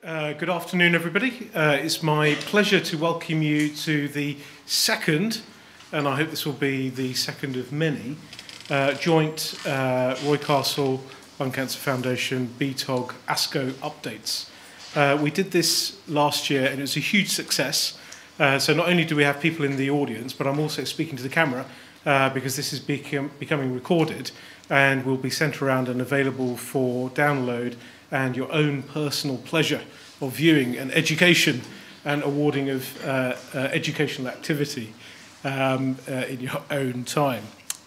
Good afternoon, everybody. It's my pleasure to welcome you to the second, and I hope this will be the second of many, joint Roy Castle Lung Cancer Foundation BTOG ASCO updates. We did this last year, and it was a huge success. So not only do we have people in the audience, but I'm also speaking to the camera because this is becoming recorded and will be sent around and available for download and your own personal pleasure of viewing and education and awarding of educational activity in your own time.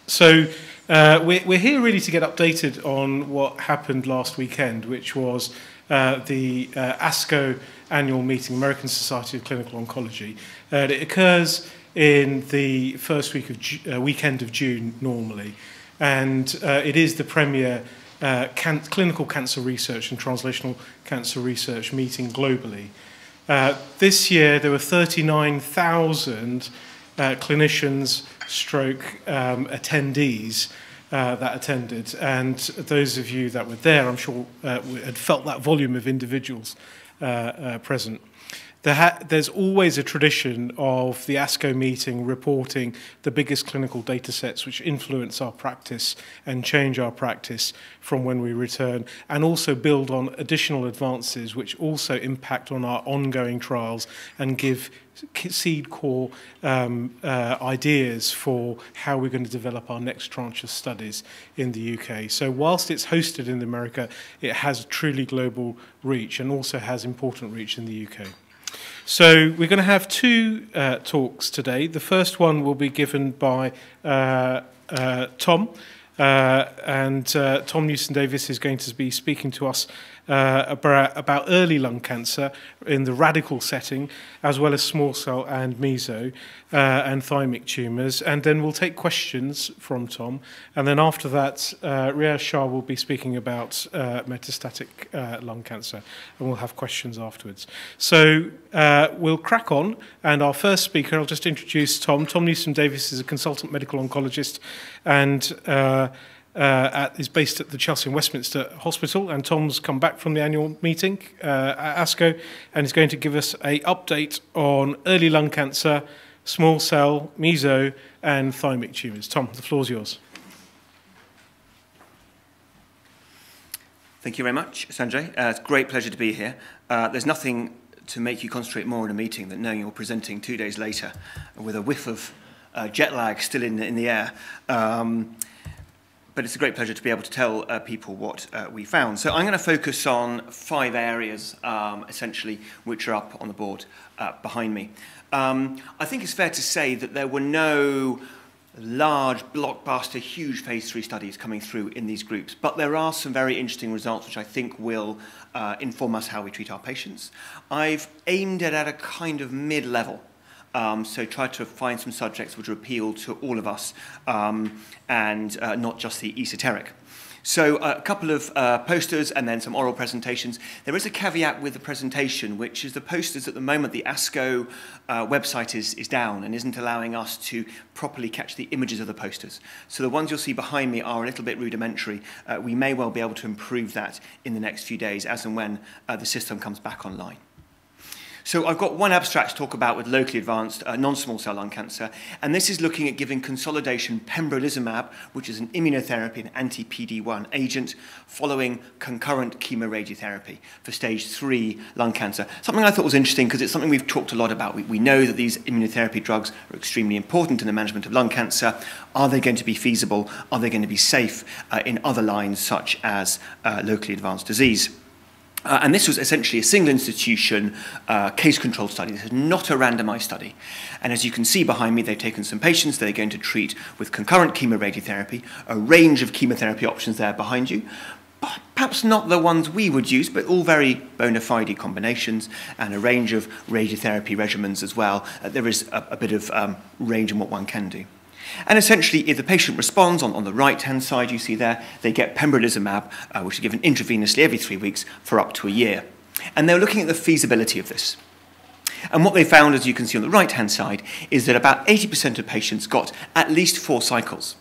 So we're here really to get updated on what happened last weekend, which was the ASCO annual meeting, American Society of Clinical Oncology. It occurs in the first weekend of June normally, and it is the premier clinical cancer research and translational cancer research meeting globally. This year there were 39,000 clinicians stroke attendees that attended, and those of you that were there, I'm sure, had felt that volume of individuals present. There's always a tradition of the ASCO meeting reporting the biggest clinical data sets which influence our practice and change our practice from when we return, and also build on additional advances which also impact on our ongoing trials and give seed core ideas for how we're going to develop our next tranche of studies in the UK. So whilst it's hosted in America, it has truly global reach and also has important reach in the UK. So we're going to have two talks today. The first one will be given by Tom, and Tom Newson-Davis is going to be speaking to us about early lung cancer in the radical setting, as well as small cell and meso and thymic tumours. And then we'll take questions from Tom. And then after that, Riaz Shah will be speaking about metastatic lung cancer, and we'll have questions afterwards. So we'll crack on. And our first speaker, I'll just introduce Tom. Tom Newson-Davis is a consultant medical oncologist and is based at the Chelsea and Westminster Hospital, and Tom's come back from the annual meeting at ASCO and is going to give us an update on early lung cancer, small cell, meso, and thymic tumours. Tom, the floor's yours. Thank you very much, Sanjay. It's a great pleasure to be here. There's nothing to make you concentrate more in a meeting than knowing you're presenting 2 days later with a whiff of jet lag still in the air. But it's a great pleasure to be able to tell people what we found. So I'm going to focus on 5 areas, essentially, which are up on the board behind me. I think it's fair to say that there were no large, blockbuster, huge phase 3 studies coming through in these groups, but there are some very interesting results which I think will inform us how we treat our patients. I've aimed it at a kind of mid-level. So try to find some subjects which appeal to all of us and not just the esoteric. So a couple of posters and then some oral presentations. There is a caveat with the presentation, which is the posters at the moment, the ASCO website is down and isn't allowing us to properly catch the images of the posters. So the ones you'll see behind me are a little bit rudimentary. We may well be able to improve that in the next few days as and when the system comes back online. So I've got one abstract to talk about with locally advanced non-small cell lung cancer, and this is looking at giving consolidation pembrolizumab, which is an immunotherapy, an anti-PD-1 agent, following concurrent chemoradiotherapy for stage 3 lung cancer. Something I thought was interesting because it's something we've talked a lot about. We know that these immunotherapy drugs are extremely important in the management of lung cancer. Are they going to be feasible? Are they going to be safe in other lines such as locally advanced disease? And this was essentially a single institution case-controlled study. This is not a randomized study. And as you can see behind me, they've taken some patients they're going to treat with concurrent chemoradiotherapy, a range of chemotherapy options there behind you, but perhaps not the ones we would use, but all very bona fide combinations and a range of radiotherapy regimens as well. There is a bit of range in what one can do. And essentially, if the patient responds, on the right-hand side you see there, they get pembrolizumab, which is given intravenously every 3 weeks for up to a year. And they're looking at the feasibility of this. And what they found, as you can see on the right-hand side, is that about 80% of patients got at least 4 cycles,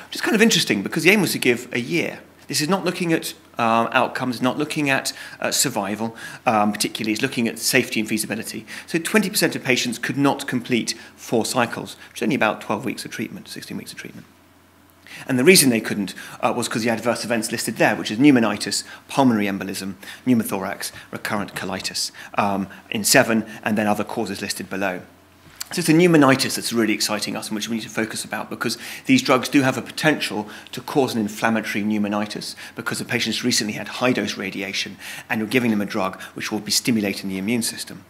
which is kind of interesting because the aim was to give a year. This is not looking at outcomes, not looking at survival, particularly. It's looking at safety and feasibility. So 20% of patients could not complete 4 cycles, which is only about 12 weeks of treatment, 16 weeks of treatment. And the reason they couldn't was because the adverse events listed there, which is pneumonitis, pulmonary embolism, pneumothorax, recurrent colitis in 7, and then other causes listed below. So it's the pneumonitis that's really exciting us and which we need to focus about, because these drugs do have a potential to cause an inflammatory pneumonitis because the patients recently had high-dose radiation and you're giving them a drug which will be stimulating the immune system.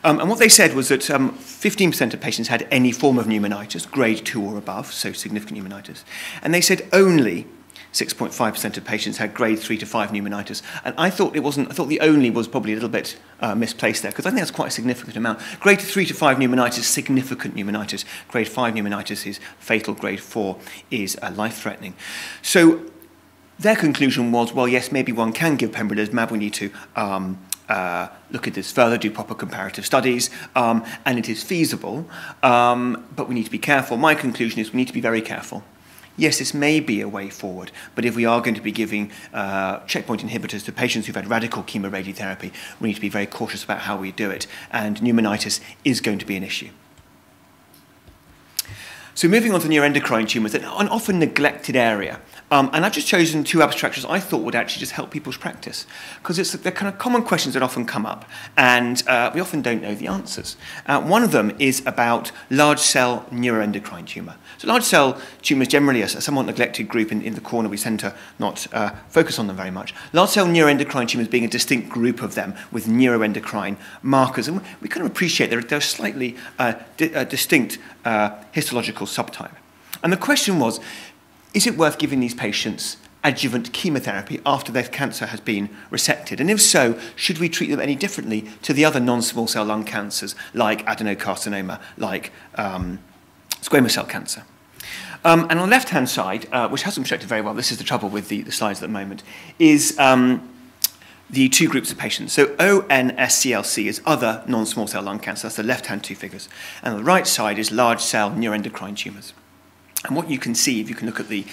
And what they said was that 15% of patients had any form of pneumonitis, grade 2 or above, so significant pneumonitis. And they said only 6.5% of patients had grade 3 to 5 pneumonitis. And I thought it wasn't, I thought the only was probably a little bit misplaced there, because I think that's quite a significant amount. Grade 3 to 5 pneumonitis is significant pneumonitis. Grade 5 pneumonitis is fatal. Grade 4 is life-threatening. So their conclusion was, well, yes, maybe one can give pembrolizumab. We need to look at this further, do proper comparative studies, and it is feasible, but we need to be careful. My conclusion is we need to be very careful. Yes, this may be a way forward, but if we are going to be giving checkpoint inhibitors to patients who've had radical chemoradiotherapy, we need to be very cautious about how we do it, and pneumonitis is going to be an issue. So moving on to neuroendocrine tumours, an often neglected area. And I've just chosen 2 abstractions I thought would actually just help people's practice, because they're kind of common questions that often come up, and we often don't know the answers. One of them is about large cell neuroendocrine tumour. So large cell tumours generally are a somewhat neglected group in the corner. We tend to not focus on them very much. Large cell neuroendocrine tumours being a distinct group of them with neuroendocrine markers, and we kind of appreciate they're slightly distinct histological subtype. And the question was, is it worth giving these patients adjuvant chemotherapy after their cancer has been resected? And if so, should we treat them any differently to the other non-small cell lung cancers like adenocarcinoma, like squamous cell cancer? And on the left-hand side, which hasn't projected very well, this is the trouble with the slides at the moment, is the 2 groups of patients. So ONSCLC is other non-small cell lung cancer. That's the left-hand 2 figures. And on the right side is large cell neuroendocrine tumours. And what you can see, if you can look at the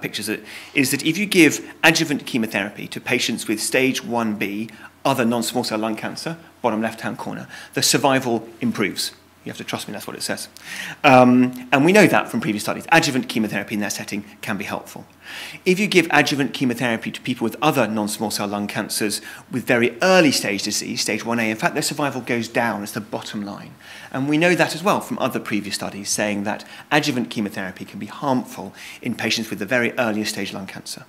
pictures, is that if you give adjuvant chemotherapy to patients with stage 1B, other non-small cell lung cancer, bottom left-hand corner, the survival improves. You have to trust me, that's what it says. And we know that from previous studies. Adjuvant chemotherapy in that setting can be helpful. If you give adjuvant chemotherapy to people with other non-small cell lung cancers with very early stage disease, stage 1A, in fact, their survival goes down as the bottom line. And we know that as well from other previous studies saying that adjuvant chemotherapy can be harmful in patients with the very earliest stage lung cancer.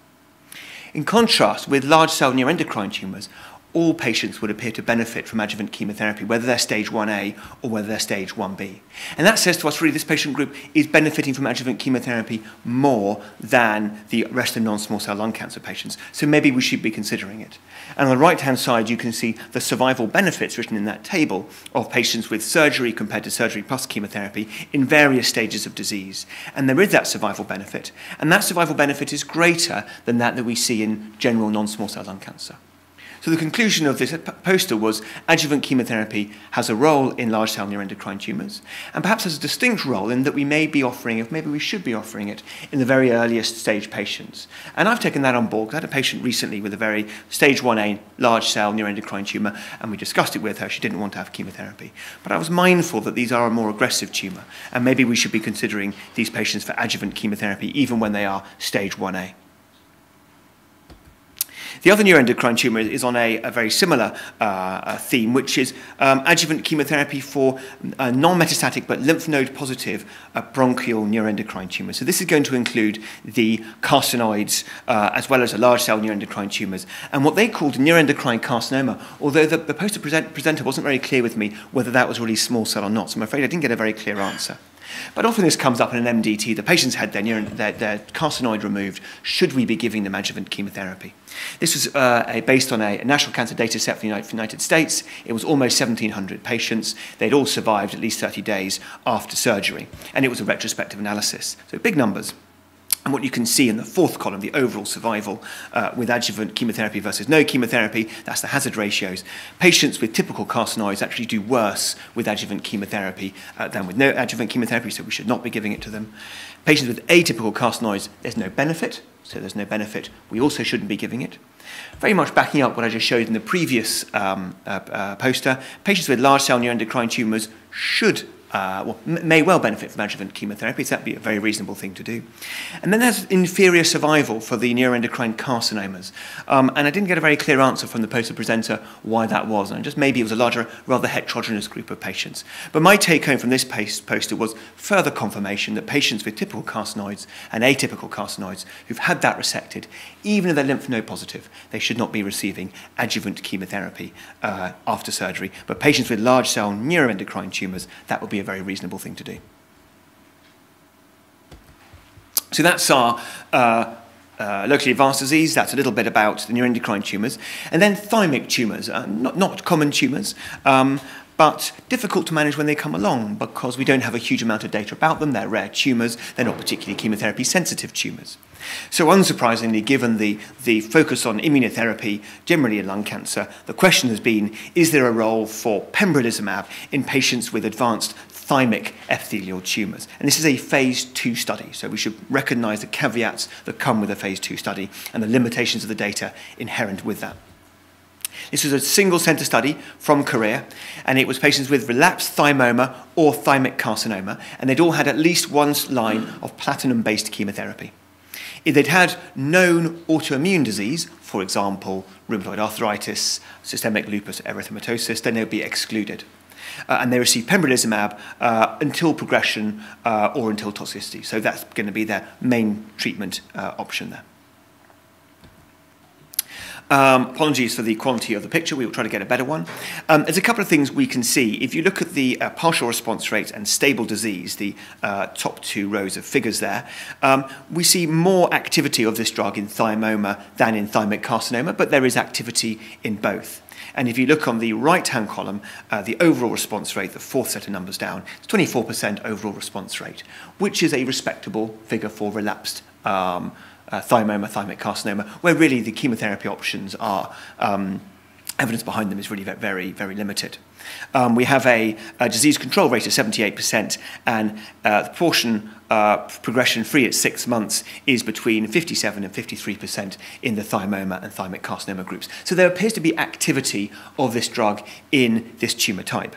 In contrast, with large cell neuroendocrine tumours, all patients would appear to benefit from adjuvant chemotherapy, whether they're stage 1A or whether they're stage 1B. And that says to us, really, this patient group is benefiting from adjuvant chemotherapy more than the rest of non-small cell lung cancer patients. So maybe we should be considering it. And on the right-hand side, you can see the survival benefits written in that table of patients with surgery compared to surgery plus chemotherapy in various stages of disease. And there is that survival benefit. And that survival benefit is greater than that we see in general non-small cell lung cancer. So the conclusion of this poster was adjuvant chemotherapy has a role in large cell neuroendocrine tumours, and perhaps has a distinct role in that we may be offering it, maybe we should be offering it, in the very earliest stage patients. And I've taken that on board. I had a patient recently with a very stage 1A large cell neuroendocrine tumour, and we discussed it with her. She didn't want to have chemotherapy. But I was mindful that these are a more aggressive tumour, and maybe we should be considering these patients for adjuvant chemotherapy even when they are stage 1A. The other neuroendocrine tumour is on a very similar theme, which is adjuvant chemotherapy for non-metastatic but lymph node positive bronchial neuroendocrine tumours. So this is going to include the carcinoids as well as the large cell neuroendocrine tumours. And what they called neuroendocrine carcinoma, although the poster presenter wasn't very clear with me whether that was really small cell or not, so I'm afraid I didn't get a very clear answer. But often this comes up in an MDT. The patients had their carcinoid removed. Should we be giving them adjuvant chemotherapy? This was based on a national cancer data set for the United States. It was almost 1,700 patients. They'd all survived at least 30 days after surgery. And it was a retrospective analysis. So big numbers. And what you can see in the 4th column, the overall survival with adjuvant chemotherapy versus no chemotherapy, that's the hazard ratios. Patients with typical carcinoids actually do worse with adjuvant chemotherapy than with no adjuvant chemotherapy, so we should not be giving it to them. Patients with atypical carcinoids, there's no benefit, so there's no benefit. We also shouldn't be giving it. Very much backing up what I just showed in the previous poster, patients with large cell neuroendocrine tumours should may well benefit from adjuvant chemotherapy, so that would be a very reasonable thing to do. And then there's inferior survival for the neuroendocrine carcinomas. And I didn't get a very clear answer from the poster presenter why that was, and just maybe it was a larger, rather heterogeneous group of patients. But my take home from this poster was further confirmation that patients with typical carcinoids and atypical carcinoids who've had that resected, even if they're lymph node positive, they should not be receiving adjuvant chemotherapy after surgery. But patients with large cell neuroendocrine tumours, that would be a very reasonable thing to do. So that's our locally advanced disease. That's a little bit about the neuroendocrine tumours. And then thymic tumours, not common tumours, but difficult to manage when they come along because we don't have a huge amount of data about them. They're rare tumours. They're not particularly chemotherapy-sensitive tumours. So unsurprisingly, given the focus on immunotherapy, generally in lung cancer, the question has been, is there a role for pembrolizumab in patients with advanced thymic epithelial tumours? And this is a phase 2 study, so we should recognise the caveats that come with a phase 2 study and the limitations of the data inherent with that. This was a single-centre study from Korea, and it was patients with relapsed thymoma or thymic carcinoma, and they'd all had at least one line of platinum-based chemotherapy. If they'd had known autoimmune disease, for example, rheumatoid arthritis, systemic lupus erythematosus, then they would be excluded. And they received pembrolizumab until progression or until toxicity. So that's going to be their main treatment option there. Apologies for the quality of the picture. We will try to get a better one. There's a couple of things we can see. If you look at the partial response rate and stable disease, the top 2 rows of figures there, we see more activity of this drug in thymoma than in thymic carcinoma, but there is activity in both. And if you look on the right-hand column, the overall response rate, the 4th set of numbers down, it's 24% overall response rate, which is a respectable figure for relapsed thymoma, thymic carcinoma, where really the chemotherapy options are, evidence behind them is really very, very limited. We have a disease control rate of 78%, and the portion progression-free at 6 months is between 57 and 53% in the thymoma and thymic carcinoma groups. So there appears to be activity of this drug in this tumour type.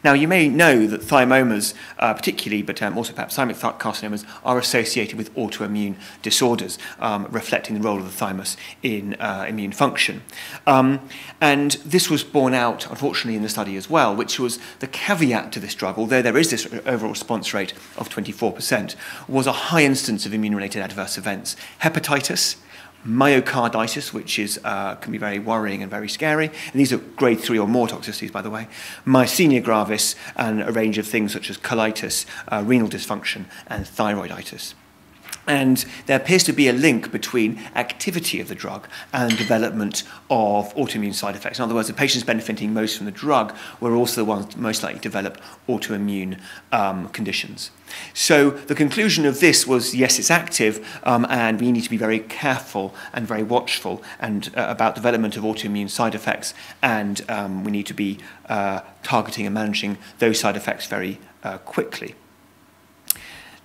Now, you may know that thymomas, particularly, but also perhaps thymic carcinomas, are associated with autoimmune disorders, reflecting the role of the thymus in immune function. And this was borne out, unfortunately, in the study as well, which was the caveat to this drug, although there is this overall response rate of 24%, was a high instance of immune-related adverse events. Hepatitis, myocarditis, which is, can be very worrying and very scary. And these are grade 3 or more toxicities, by the way. Myasthenia gravis, and a range of things such as colitis, renal dysfunction, and thyroiditis. And there appears to be a link between activity of the drug and development of autoimmune side effects. In other words, the patients benefiting most from the drug were also the ones most likely to develop autoimmune conditions. So the conclusion of this was, yes, it's active, and we need to be very careful and very watchful and about development of autoimmune side effects, and we need to be targeting and managing those side effects very quickly.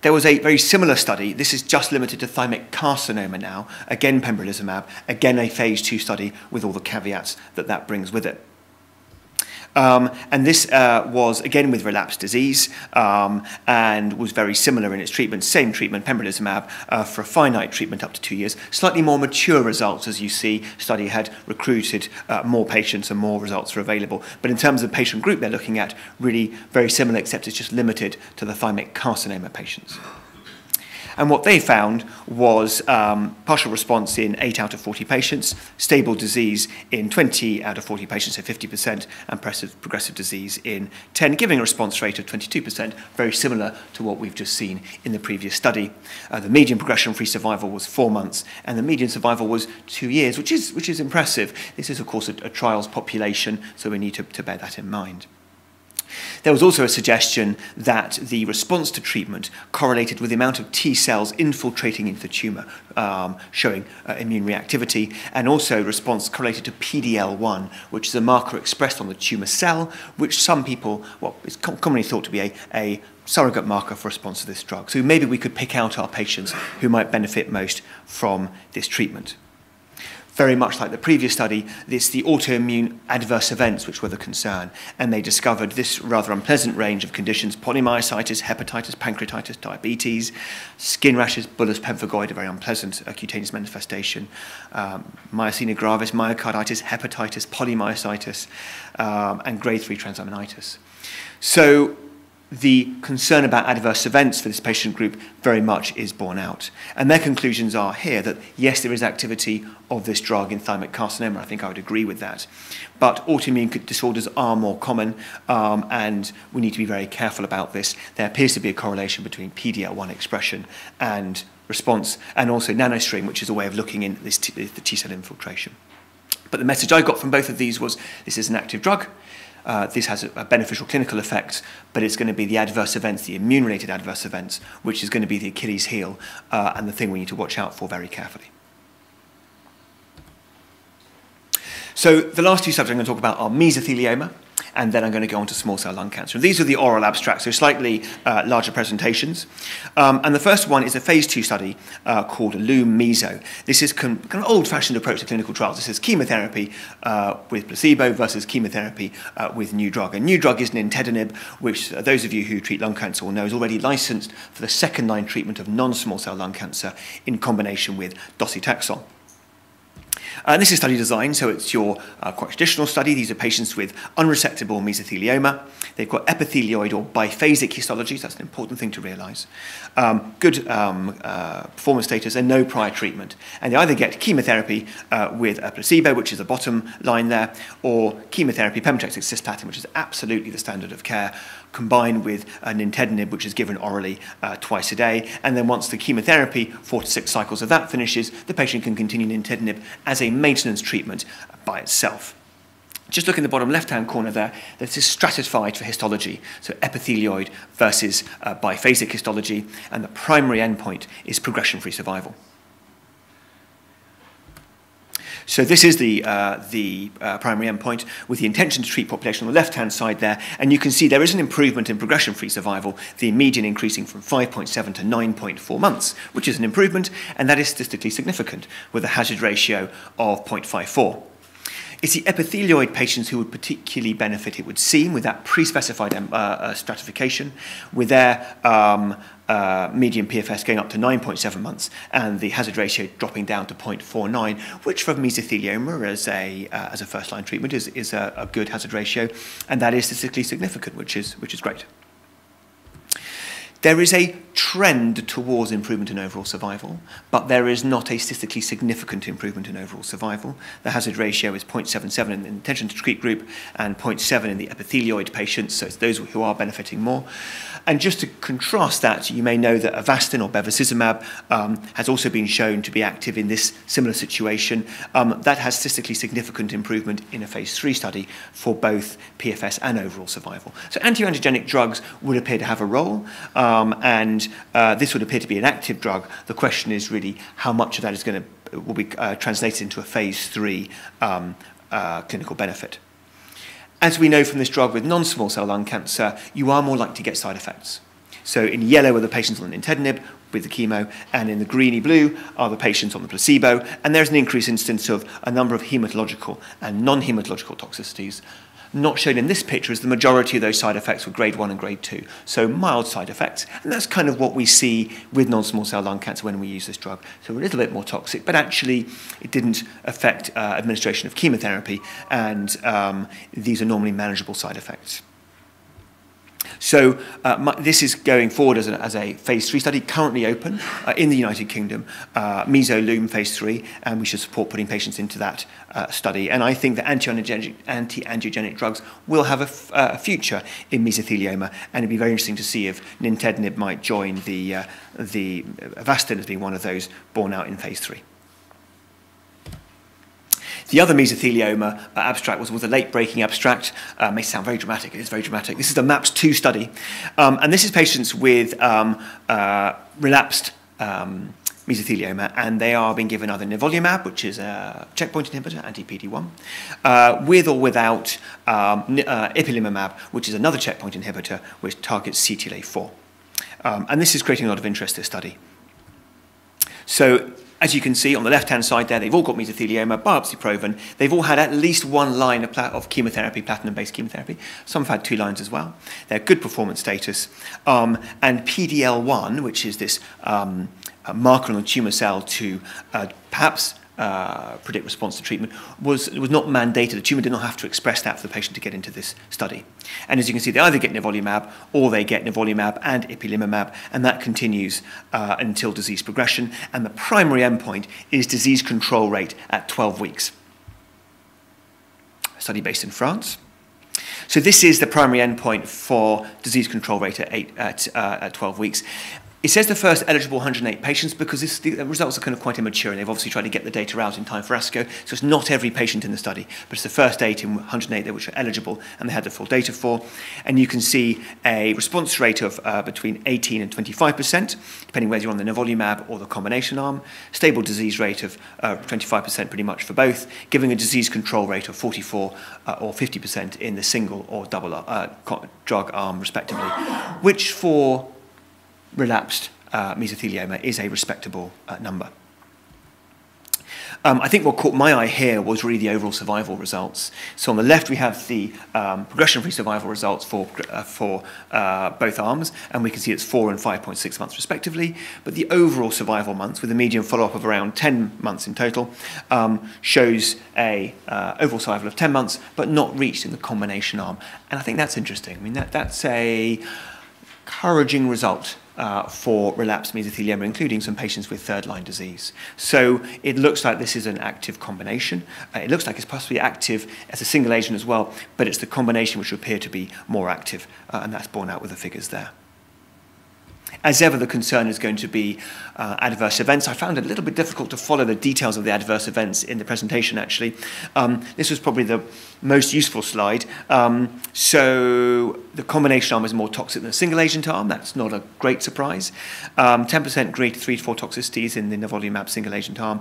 There was a very similar study. This is just limited to thymic carcinoma now. Again, pembrolizumab. Again, a phase 2 study with all the caveats that that brings with it. And this was, again, with relapsed disease and was very similar in its treatment. Same treatment, pembrolizumab, for a finite treatment up to 2 years. Slightly more mature results, as you see. Study had recruited more patients and more results are available. But in terms of the patient group they're looking at, really very similar, except it's just limited to the thymic carcinoma patients. And what they found was partial response in 8 out of 40 patients, stable disease in 20 out of 40 patients, so 50%, and progressive disease in 10, giving a response rate of 22%, very similar to what we've just seen in the previous study. The median progression-free survival was 4 months, and the median survival was 2 years, which is impressive. This is, of course, a trials population, so we need to bear that in mind. There was also a suggestion that the response to treatment correlated with the amount of T cells infiltrating into the tumour, showing immune reactivity, and also response correlated to PD-L1, which is a marker expressed on the tumour cell, which some people, well, it's commonly thought to be a surrogate marker for response to this drug. So maybe we could pick out our patients who might benefit most from this treatment. Very much like the previous study, it's the autoimmune adverse events which were the concern, and they discovered this rather unpleasant range of conditions: polymyositis, hepatitis, pancreatitis, diabetes, skin rashes, bullous pemphigoid, a very unpleasant cutaneous manifestation, myasthenia gravis, myocarditis, hepatitis, polymyositis, and grade 3 transaminitis. So the concern about adverse events for this patient group very much is borne out. And their conclusions are here that, yes, there is activity of this drug in thymic carcinoma. I think I would agree with that. But autoimmune disorders are more common, and we need to be very careful about this. There appears to be a correlation between PD-L1 expression and response, and also nanostring, which is a way of looking in this the T-cell infiltration. But the message I got from both of these was, this is an active drug. This has a beneficial clinical effect, but it's going to be the adverse events, the immune-related adverse events, which is going to be the Achilles heel and the thing we need to watch out for very carefully. So the last two subjects I'm going to talk about are mesothelioma, and then I'm going to go on to small cell lung cancer. These are the oral abstracts, so slightly larger presentations. And the first one is a phase 2 study called LUM-MESO. This is kind of old-fashioned approach to clinical trials. This is chemotherapy with placebo versus chemotherapy with new drug. And new drug is nintedanib, which those of you who treat lung cancer will know is already licensed for the second-line treatment of non-small cell lung cancer in combination with docetaxel. This is study design, so it's your quite traditional study. These are patients with unresectable mesothelioma. They've got epithelioid or biphasic histology, so that's an important thing to realise. Good performance status and no prior treatment. And they either get chemotherapy with a placebo, which is the bottom line there, or chemotherapy, pemetrexed cisplatin, which is absolutely the standard of care, combined with nintedanib, which is given orally twice a day. And then once the chemotherapy, 4 to 6 cycles of that finishes, the patient can continue nintedanib as a maintenance treatment by itself. Just look in the bottom left-hand corner there, this is stratified for histology, so epithelioid versus biphasic histology, and the primary endpoint is progression-free survival. So this is the primary endpoint with the intention to treat population on the left-hand side there, and you can see there is an improvement in progression-free survival, the median increasing from 5.7 to 9.4 months, which is an improvement, and that is statistically significant with a hazard ratio of 0.54. It's the epithelioid patients who would particularly benefit, it would seem, with that pre-specified stratification, with their median PFS going up to 9.7 months and the hazard ratio dropping down to 0.49, which for mesothelioma as a first-line treatment is a good hazard ratio, and that is statistically significant, which is great. There is a trend towards improvement in overall survival, but there is not a statistically significant improvement in overall survival. The hazard ratio is 0.77 in the intention to treat group and 0.7 in the epithelioid patients, so it's those who are benefiting more. And just to contrast that, you may know that Avastin or bevacizumab has also been shown to be active in this similar situation. That has statistically significant improvement in a phase 3 study for both PFS and overall survival. So anti-angiogenic drugs would appear to have a role, and this would appear to be an active drug. The question is really how much of that will be translated into a phase 3 clinical benefit. As we know from this drug with non-small cell lung cancer, you are more likely to get side effects. So in yellow are the patients on nintedanib with the chemo, and in the greeny blue are the patients on the placebo, and there's an increased instance of a number of hematological and non-hematological toxicities. Not shown in this picture is the majority of those side effects were grade 1 and grade 2, so mild side effects, and that's kind of what we see with non-small cell lung cancer when we use this drug. So a little bit more toxic, but actually it didn't affect administration of chemotherapy, and these are normally manageable side effects. So this is going forward as a phase 3 study, currently open in the United Kingdom, MESO-LUM phase 3, and we should support putting patients into that study. And I think that anti-angiogenic drugs will have a future in mesothelioma, and it'd be very interesting to see if nintedanib might join the Avastin as being one of those borne out in phase 3. The other mesothelioma abstract was a late-breaking abstract. May sound very dramatic. It is very dramatic. This is the MAPS-2 study. And this is patients with relapsed mesothelioma, and they are being given either nivolumab, which is a checkpoint inhibitor, anti-PD-1, with or without ipilimumab, which is another checkpoint inhibitor which targets CTLA-4. And this is creating a lot of interest, this study. So, as you can see on the left-hand side there, they've all got mesothelioma, biopsy proven. They've all had at least one line of chemotherapy, platinum-based chemotherapy. Some have had 2 lines as well. They're good performance status. And PD-L1, which is this marker on the tumour cell to perhaps predict response to treatment, was not mandated. The tumour did not have to express that for the patient to get into this study. And as you can see, they either get nivolumab or they get nivolumab and ipilimumab, and that continues until disease progression. And the primary endpoint is disease control rate at 12 weeks. A study based in France. So this is the primary endpoint for disease control rate at 12 weeks. It says the first eligible 108 patients because the results are kind of quite immature, and they've obviously tried to get the data out in time for ASCO, so it's not every patient in the study, but it's the first 8 in 108 which are eligible and they had the full data for. And you can see a response rate of between 18 and 25%, depending whether you're on the nivolumab or the combination arm, stable disease rate of 25% pretty much for both, giving a disease control rate of 44 or 50% in the single or double drug arm respectively, which for relapsed mesothelioma is a respectable number. I think what caught my eye here was really the overall survival results. So on the left we have the progression-free survival results for both arms, and we can see it's 4 and 5.6 months respectively. But the overall survival months, with a median follow-up of around 10 months in total, shows a overall survival of 10 months, but not reached in the combination arm. And I think that's interesting. I mean, that's a encouraging result for relapsed mesothelioma, including some patients with third-line disease. So it looks like this is an active combination. It looks like it's possibly active as a single agent as well, but it's the combination which appear to be more active, and that's borne out with the figures there. As ever, the concern is going to be adverse events. I found it a little bit difficult to follow the details of the adverse events in the presentation, actually. This was probably the most useful slide. So the combination arm is more toxic than the single agent arm. That's not a great surprise. 10% grade 3 to 4 toxicities in the nivolumab single agent arm,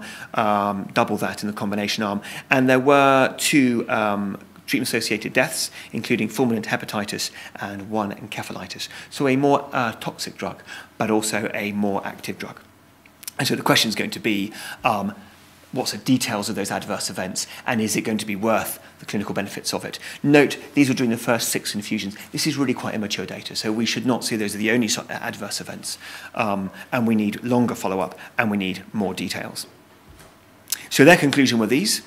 double that in the combination arm. And there were 2 treatment-associated deaths, including fulminant hepatitis and 1 encephalitis. So a more toxic drug, but also a more active drug. And so the question is going to be, what's the details of those adverse events, and is it going to be worth the clinical benefits of it? Note, these were during the first 6 infusions. This is really quite immature data, so we should not see those are the only adverse events. And we need longer follow-up, and we need more details. So their conclusion were these.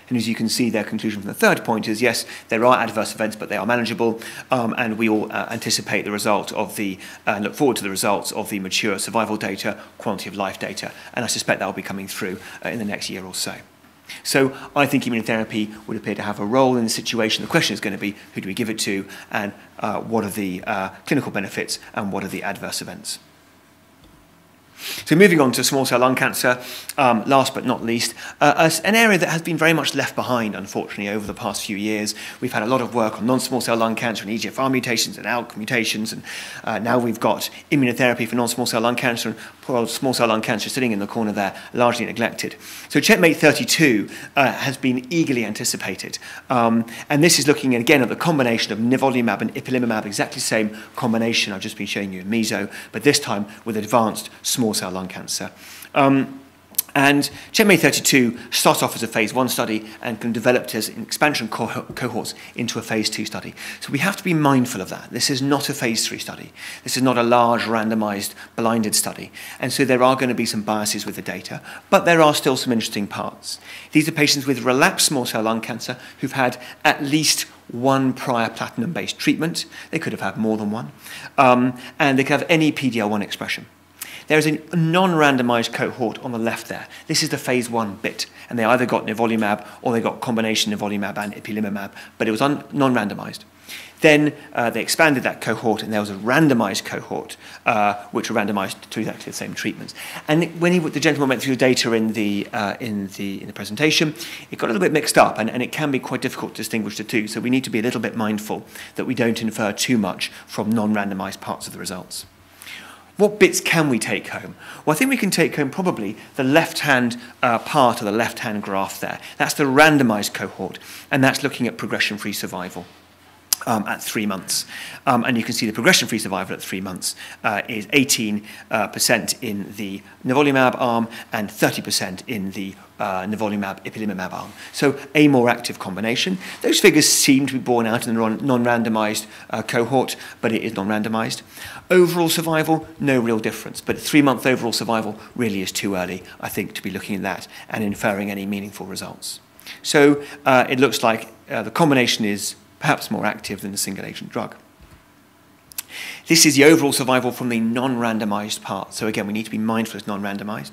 And as you can see, their conclusion from the third point is, yes, there are adverse events, but they are manageable, and we all anticipate the result of look forward to the results of the mature survival data, quality of life data, and I suspect that will be coming through in the next year or so. So I think immunotherapy would appear to have a role in the situation. The question is going to be, who do we give it to, and what are the clinical benefits, and what are the adverse events? So moving on to small cell lung cancer, last but not least, an area that has been very much left behind, unfortunately, over the past few years. We've had a lot of work on non-small cell lung cancer and EGFR mutations and ALK mutations, and now we've got immunotherapy for non-small cell lung cancer, and poor old small cell lung cancer sitting in the corner there, largely neglected. So Checkmate 32 has been eagerly anticipated, and this is looking again at the combination of nivolumab and ipilimumab, exactly the same combination I've just been showing you in meso, but this time with advanced small cell lung cancer. And Checkmate 32 starts off as a phase 1 study and can develop as expansion cohorts into a phase 2 study. So we have to be mindful of that. This is not a phase 3 study. This is not a large randomized blinded study. And so there are going to be some biases with the data, but there are still some interesting parts. These are patients with relapsed small cell lung cancer who've had at least 1 prior platinum-based treatment. They could have had more than 1. And they could have any PD-L1 expression. There's a non-randomized cohort on the left there. This is the phase 1 bit, and they either got nivolumab or they got combination nivolumab and ipilimumab, but it was non-randomized. Then they expanded that cohort, and there was a randomized cohort, which were randomized to exactly the same treatments. And when the gentleman went through the data in the presentation, it got a little bit mixed up, and it can be quite difficult to distinguish the two. So we need to be a little bit mindful that we don't infer too much from non-randomized parts of the results. What bits can we take home? Well, I think we can take home probably the left-hand part of the left-hand graph there. That's the randomized cohort, and that's looking at progression-free survival. At 3 months. And you can see the progression-free survival at 3 months is 18% in the nivolumab arm and 30% in the nivolumab ipilimumab arm. So a more active combination. Those figures seem to be borne out in the non-randomized cohort, but it is non-randomized. Overall survival, no real difference, but 3-month overall survival really is too early, I think, to be looking at that and inferring any meaningful results. So it looks like the combination is perhaps more active than the single-agent drug. This is the overall survival from the non-randomized part. So again, we need to be mindful it's non-randomized.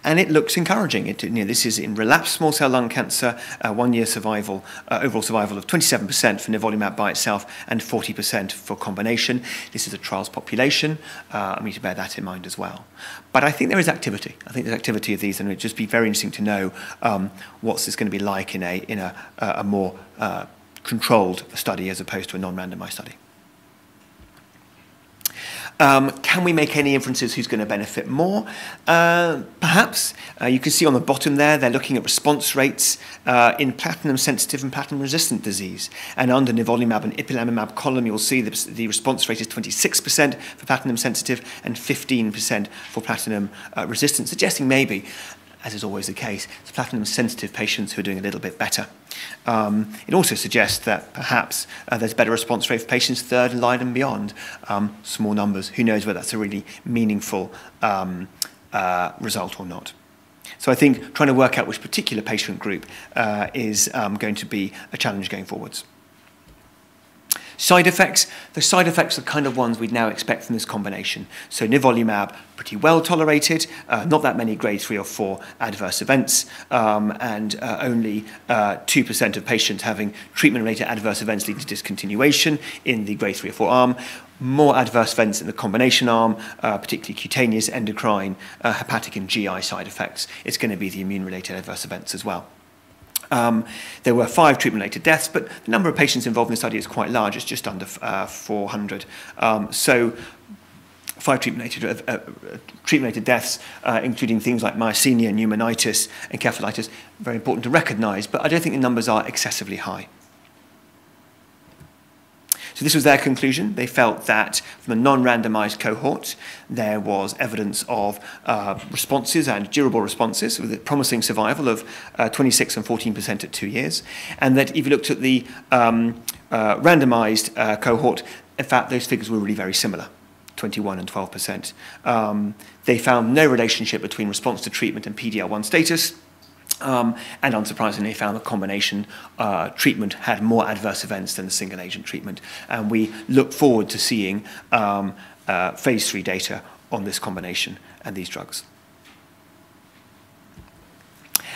And it looks encouraging. This is in relapsed small cell lung cancer, 1-year survival, overall survival of 27% for nivolumab by itself and 40% for combination. This is a trials population. We need to bear that in mind as well. But I think there is activity. I think there's activity of these, and it would just be very interesting to know what's this going to be like in a more controlled study as opposed to a non-randomized study. Can we make any inferences who's going to benefit more? Perhaps. You can see on the bottom there, they're looking at response rates in platinum-sensitive and platinum-resistant disease. And under nivolumab and ipilimumab column, you'll see the response rate is 26% for platinum-sensitive and 15% for platinum-resistant, suggesting maybe, as is always the case, it's platinum-sensitive patients who are doing a little bit better. It also suggests that perhaps there's better response rate for patients third line and beyond. Small numbers, who knows whether that's a really meaningful result or not. So I think trying to work out which particular patient group is going to be a challenge going forwards. Side effects. The side effects are the kind of ones we'd now expect from this combination. So nivolumab, pretty well tolerated, not that many grade 3 or 4 adverse events, and only 2% of patients having treatment-related adverse events leading to discontinuation in the grade 3 or 4 arm. More adverse events in the combination arm, particularly cutaneous, endocrine, hepatic and GI side effects. It's going to be the immune-related adverse events as well. There were 5 treatment-related deaths, but the number of patients involved in the study is quite large. It's just under 400. So 5 treatment-related deaths, including things like myasthenia, pneumonitis, encephalitis, very important to recognise, but I don't think the numbers are excessively high. So this was their conclusion. They felt that from a non-randomized cohort, there was evidence of responses and durable responses with a promising survival of 26 and 14% at 2 years. And that if you looked at the randomized cohort, in fact, those figures were really very similar, 21 and 12%. They found no relationship between response to treatment and PD-L1 status. And unsurprisingly, they found the combination treatment had more adverse events than the single-agent treatment. And we look forward to seeing phase 3 data on this combination and these drugs.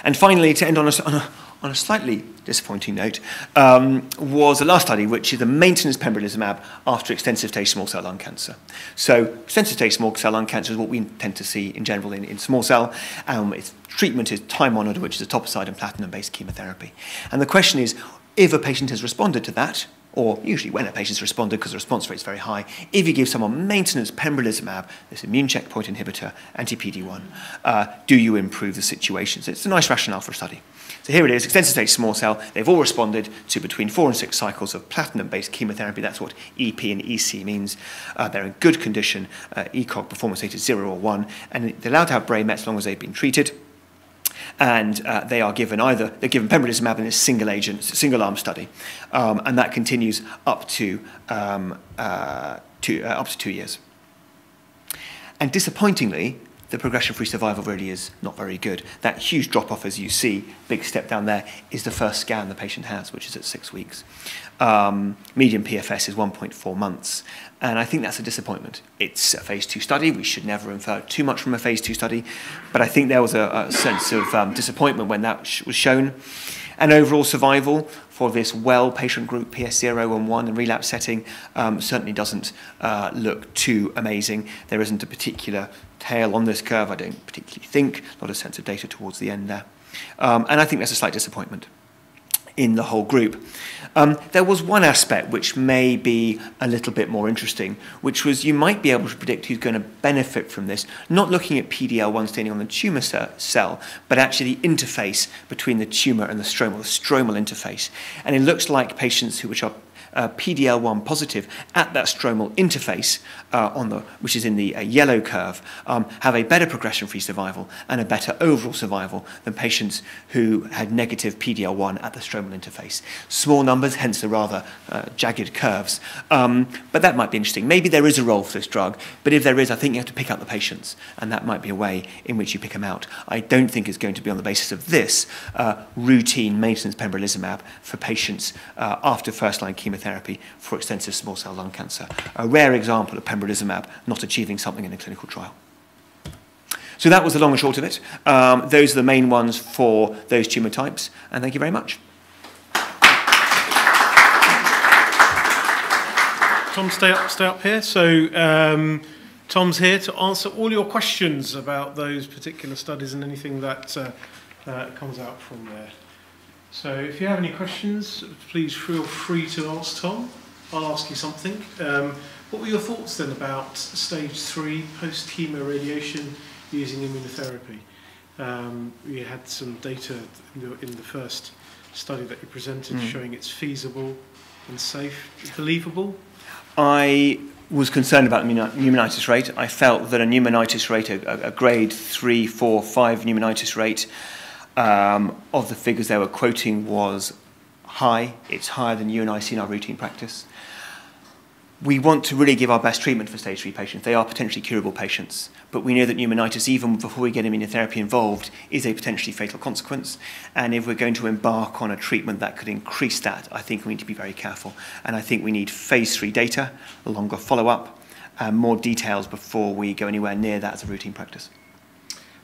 And finally, to end on a slightly disappointing note, was the last study, which is the maintenance pembrolizumab after extensive-stage small cell lung cancer. So extensive-stage small cell lung cancer is what we tend to see in general in small cell. Its treatment is time-honoured, which is etoposide and platinum-based chemotherapy. And the question is, if a patient has responded to that, or usually when a patient's responded because the response rate is very high, if you give someone maintenance pembrolizumab, this immune checkpoint inhibitor, anti-PD-1, do you improve the situation? So it's a nice rationale for a study. So here it is, extensive-stage small cell. They've all responded to between 4 and 6 cycles of platinum-based chemotherapy. That's what EP and EC means. They're in good condition. ECOG performance rate is 0 or 1. And they're allowed to have brain mets as long as they've been treated. And they're given pembrolizumab in this single-arm study. And that continues up to 2 years. And disappointingly, the progression-free survival really is not very good. That huge drop-off, as you see, big step down there, is the first scan the patient has, which is at 6 weeks. Median PFS is 1.4 months, and I think that's a disappointment. It's a phase 2 study. We should never infer too much from a phase 2 study, but I think there was a sense of disappointment when that was shown. And overall survival for this well patient group, PS0 and 1 and relapse setting, certainly doesn't look too amazing. There isn't a particular tail on this curve, I don't particularly think. A lot of sense of data towards the end there. And I think there's a slight disappointment in the whole group. There was one aspect which may be a little bit more interesting, which was you might be able to predict who's going to benefit from this, not looking at PD-L1 staining on the tumour cell, but actually the interface between the tumour and the stromal interface. And it looks like patients which are PD-L1 positive at that stromal interface, which is in the yellow curve, have a better progression-free survival and a better overall survival than patients who had negative PD-L1 at the stromal interface. Small numbers, hence the rather jagged curves. But that might be interesting. Maybe there is a role for this drug, but if there is, I think you have to pick out the patients, and that might be a way in which you pick them out. I don't think it's going to be on the basis of this routine maintenance pembrolizumab for patients after first-line chemotherapy for extensive small cell lung cancer. A rare example of pembrolizumab not achieving something in a clinical trial. So that was the long and short of it. Those are the main ones for those tumour types, and thank you very much. Tom, stay up here. So Tom's here to answer all your questions about those particular studies and anything that comes out from there. So if you have any questions, please feel free to ask Tom. I'll ask you something. What were your thoughts then about stage 3 post-chemo radiation using immunotherapy? You had some data in the first study that you presented showing it's feasible and safe, believable. I was concerned about the pneumonitis rate. I felt that a pneumonitis rate, a grade 3, 4, 5 pneumonitis rate, of the figures they were quoting was high. It's higher than you and I see in our routine practice. We want to really give our best treatment for stage 3 patients. They are potentially curable patients, but we know that pneumonitis, even before we get immunotherapy involved, is a potentially fatal consequence. And if we're going to embark on a treatment that could increase that, I think we need to be very careful. And I think we need phase 3 data, a longer follow-up, and more details before we go anywhere near that as a routine practice.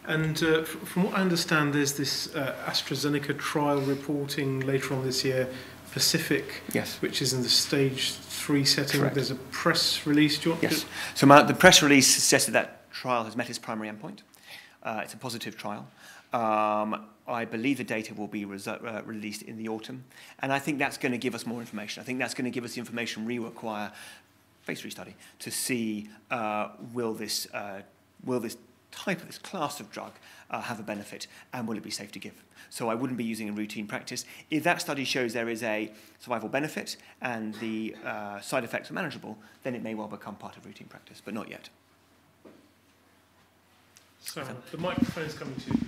And from what I understand, there's this AstraZeneca trial reporting later on this year, Pacific, yes, which is in the stage 3 setting. Correct. There's a press release. Do you want yes. So the press release suggested that trial has met its primary endpoint. It's a positive trial. I believe the data will be released in the autumn, and I think that's going to give us more information. I think that's going to give us the information we require, phase 3 study, to see will this type of this class of drug have a benefit, and will it be safe to give? So I wouldn't be using in routine practice. If that study shows there is a survival benefit and the side effects are manageable, then it may well become part of routine practice, but not yet. So the microphone's coming to you.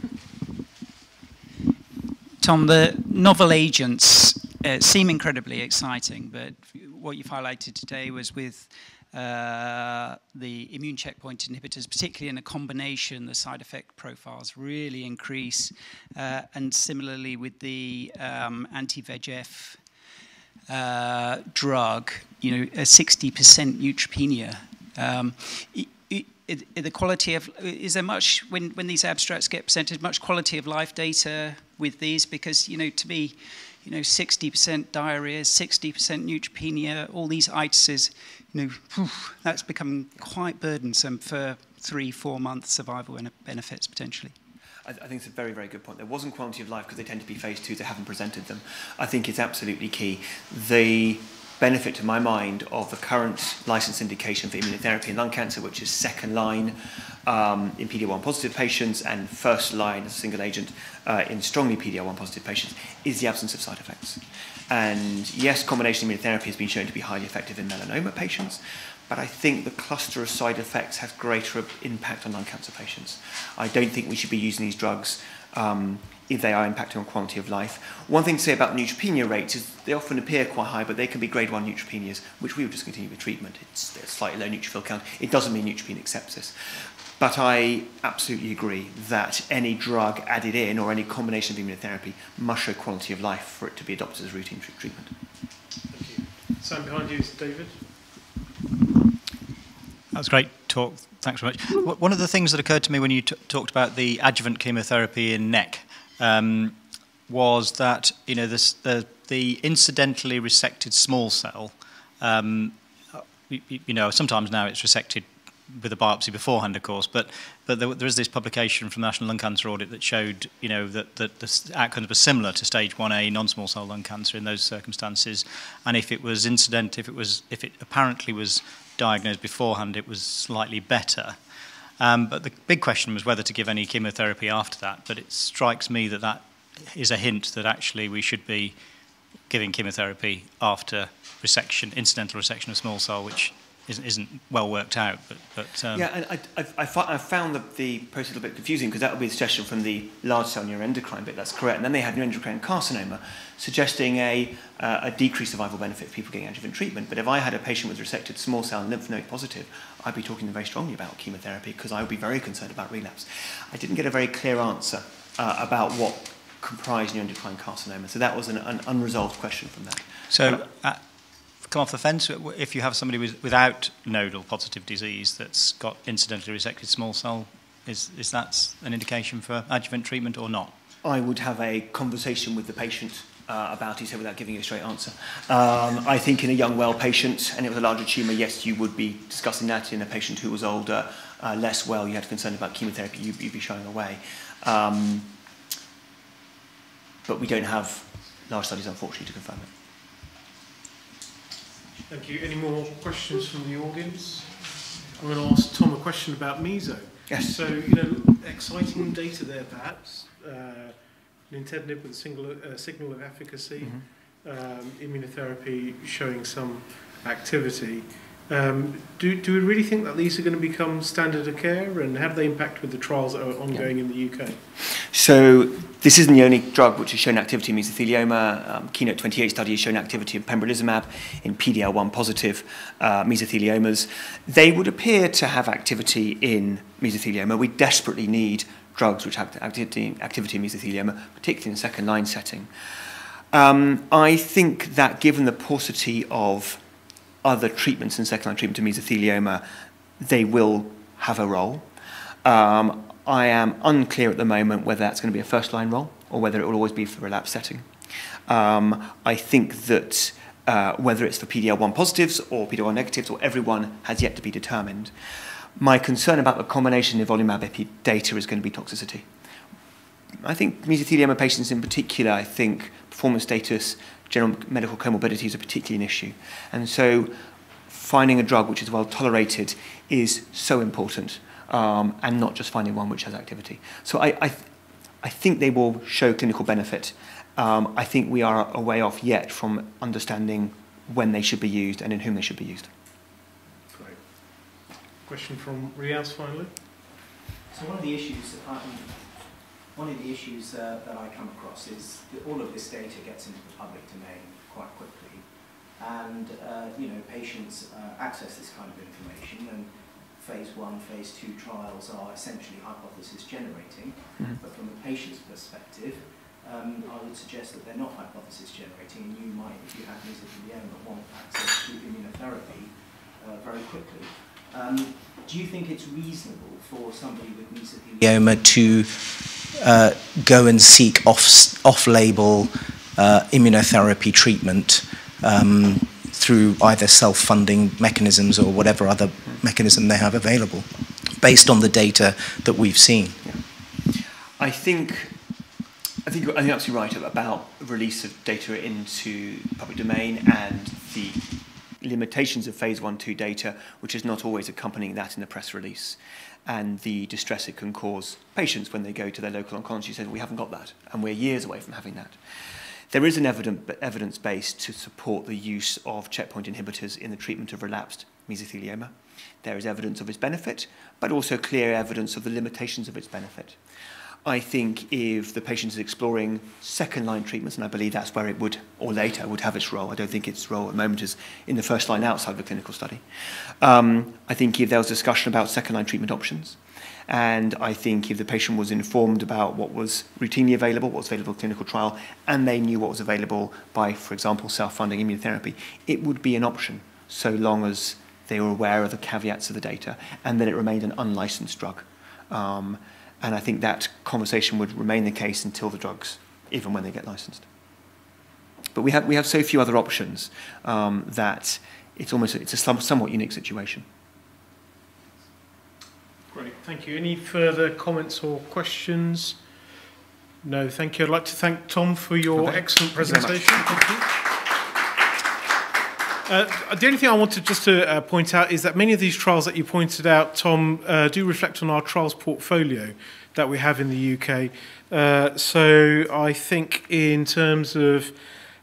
Tom, the novel agents seem incredibly exciting, but what you've highlighted today was with the immune checkpoint inhibitors, particularly in a combination, the side effect profiles really increase, and similarly with the anti-VEGF drug, a 60% neutropenia. The quality of, is there much, when these abstracts get presented, much quality of life data with these? Because, to me, 60% diarrhea, 60% neutropenia, all these itises, that's become quite burdensome for 3-4 months survival benefits potentially. I think it's a very, very good point. There wasn't quality of life because they tend to be phase 2, they haven't presented them. I think it's absolutely key. The benefit, to my mind, of the current licensed indication for immunotherapy in lung cancer, which is second line in PD-L1 positive patients and first line as a single agent in strongly PD-L1 positive patients, is the absence of side effects. And yes, combination immunotherapy has been shown to be highly effective in melanoma patients, but I think the cluster of side effects has greater impact on lung cancer patients. I don't think we should be using these drugs if they are impacting on quality of life. One thing to say about neutropenia rates is they often appear quite high, but they can be grade 1 neutropenias, which we would discontinue with treatment. It's a slightly low neutrophil count. It doesn't mean neutropenic sepsis. But I absolutely agree that any drug added in or any combination of immunotherapy must show quality of life for it to be adopted as routine treatment. Thank you. Sam, behind you is David. That was a great talk. Thanks very much. One of the things that occurred to me when you talked about the adjuvant chemotherapy in neck was that the incidentally resected small cell, sometimes now it's resected with a biopsy beforehand, of course, but there is this publication from the National Lung Cancer Audit that showed, that the outcomes were similar to stage 1A non-small cell lung cancer in those circumstances, and if it was incident, if it apparently was diagnosed beforehand, it was slightly better. But the big question was whether to give any chemotherapy after that, but it strikes me that that is a hint that actually we should be giving chemotherapy after resection, incidental resection of small cell, which isn't well worked out. Yeah, and I found the process a little bit confusing, because that would be a suggestion from the large cell neuroendocrine bit, that's correct. And then they had neuroendocrine carcinoma, suggesting a decreased survival benefit for people getting adjuvant treatment. But if I had a patient with resected small cell and lymph node positive, I'd be talking very strongly about chemotherapy, because I would be very concerned about relapse. I didn't get a very clear answer about what comprised neuroendocrine carcinoma. So that was an unresolved question from that. So, come off the fence, if you have somebody without nodal positive disease that's got incidentally resected small cell, is that an indication for adjuvant treatment or not? I would have a conversation with the patient about it, so without giving you a straight answer. I think in a young, well patient, and it was a larger tumour, yes, you would be discussing that. In a patient who was older, less well, you had concern about chemotherapy, you'd be shying away. But we don't have large studies, unfortunately, to confirm it. Thank you. Any more questions from the audience? I'm going to ask Tom a question about meso. Yes. So, exciting data there, perhaps. Nintedanib with a signal of efficacy, immunotherapy showing some activity. Do we really think that these are going to become standard of care, and how do they impact with the trials that are ongoing in the UK? So this isn't the only drug which has shown activity in mesothelioma. Keynote 28 study has shown activity in pembrolizumab in PD-L1 positive mesotheliomas. They would appear to have activity in mesothelioma. We desperately need drugs which have activity in mesothelioma, particularly in the second line setting. I think that given the paucity of other treatments in second-line treatment of mesothelioma, they will have a role. I am unclear at the moment whether that's going to be a first-line role or whether it will always be for the relapse setting. I think that whether it's for PD-L1 positives or PD-L1 negatives or everyone has yet to be determined. My concern about the combination nivolumab epi data is going to be toxicity. I think mesothelioma patients in particular, I think performance status, general medical comorbidities are particularly an issue. And so finding a drug which is well tolerated is so important, and not just finding one which has activity. So I think they will show clinical benefit. I think we are a way off yet from understanding when they should be used and in whom they should be used. Great. Question from Riaz finally. So one of the issues that I come across is that all of this data gets into the public domain quite quickly, and patients access this kind of information, and phase 1, phase 2 trials are essentially hypothesis generating, but from a patient's perspective, I would suggest that they're not hypothesis generating, and you might, if you have mesothelioma, want access to immunotherapy very quickly. Do you think it's reasonable for somebody with mesothelioma to go and seek off-label immunotherapy treatment through either self-funding mechanisms or whatever other mechanism they have available, based on the data that we've seen? Yeah. I think you're absolutely right about release of data into public domain and the limitations of phase 1-2 data, which is not always accompanying that in the press release, and the distress it can cause patients when they go to their local oncology and say, we haven't got that, and we're years away from having that. There is an evidence base to support the use of checkpoint inhibitors in the treatment of relapsed mesothelioma. There is evidence of its benefit, but also clear evidence of the limitations of its benefit. I think if the patient is exploring second-line treatments, and I believe that's where it would, or later, would have its role. I don't think its role at the moment is in the first line outside of a clinical study. I think if there was discussion about second-line treatment options, and I think if the patient was informed about what was routinely available, what was available in clinical trial, and they knew what was available by, for example, self-funding immunotherapy, it would be an option, so long as they were aware of the caveats of the data, and that it remained an unlicensed drug. And I think that conversation would remain the case until the drugs, even when they get licensed. But we have so few other options that it's a somewhat unique situation. Great, thank you. Any further comments or questions? No, thank you. I'd like to thank Tom for your excellent presentation. Thank you. The only thing I wanted just to point out is that many of these trials that you pointed out, Tom, do reflect on our trials portfolio that we have in the UK. So I think in terms of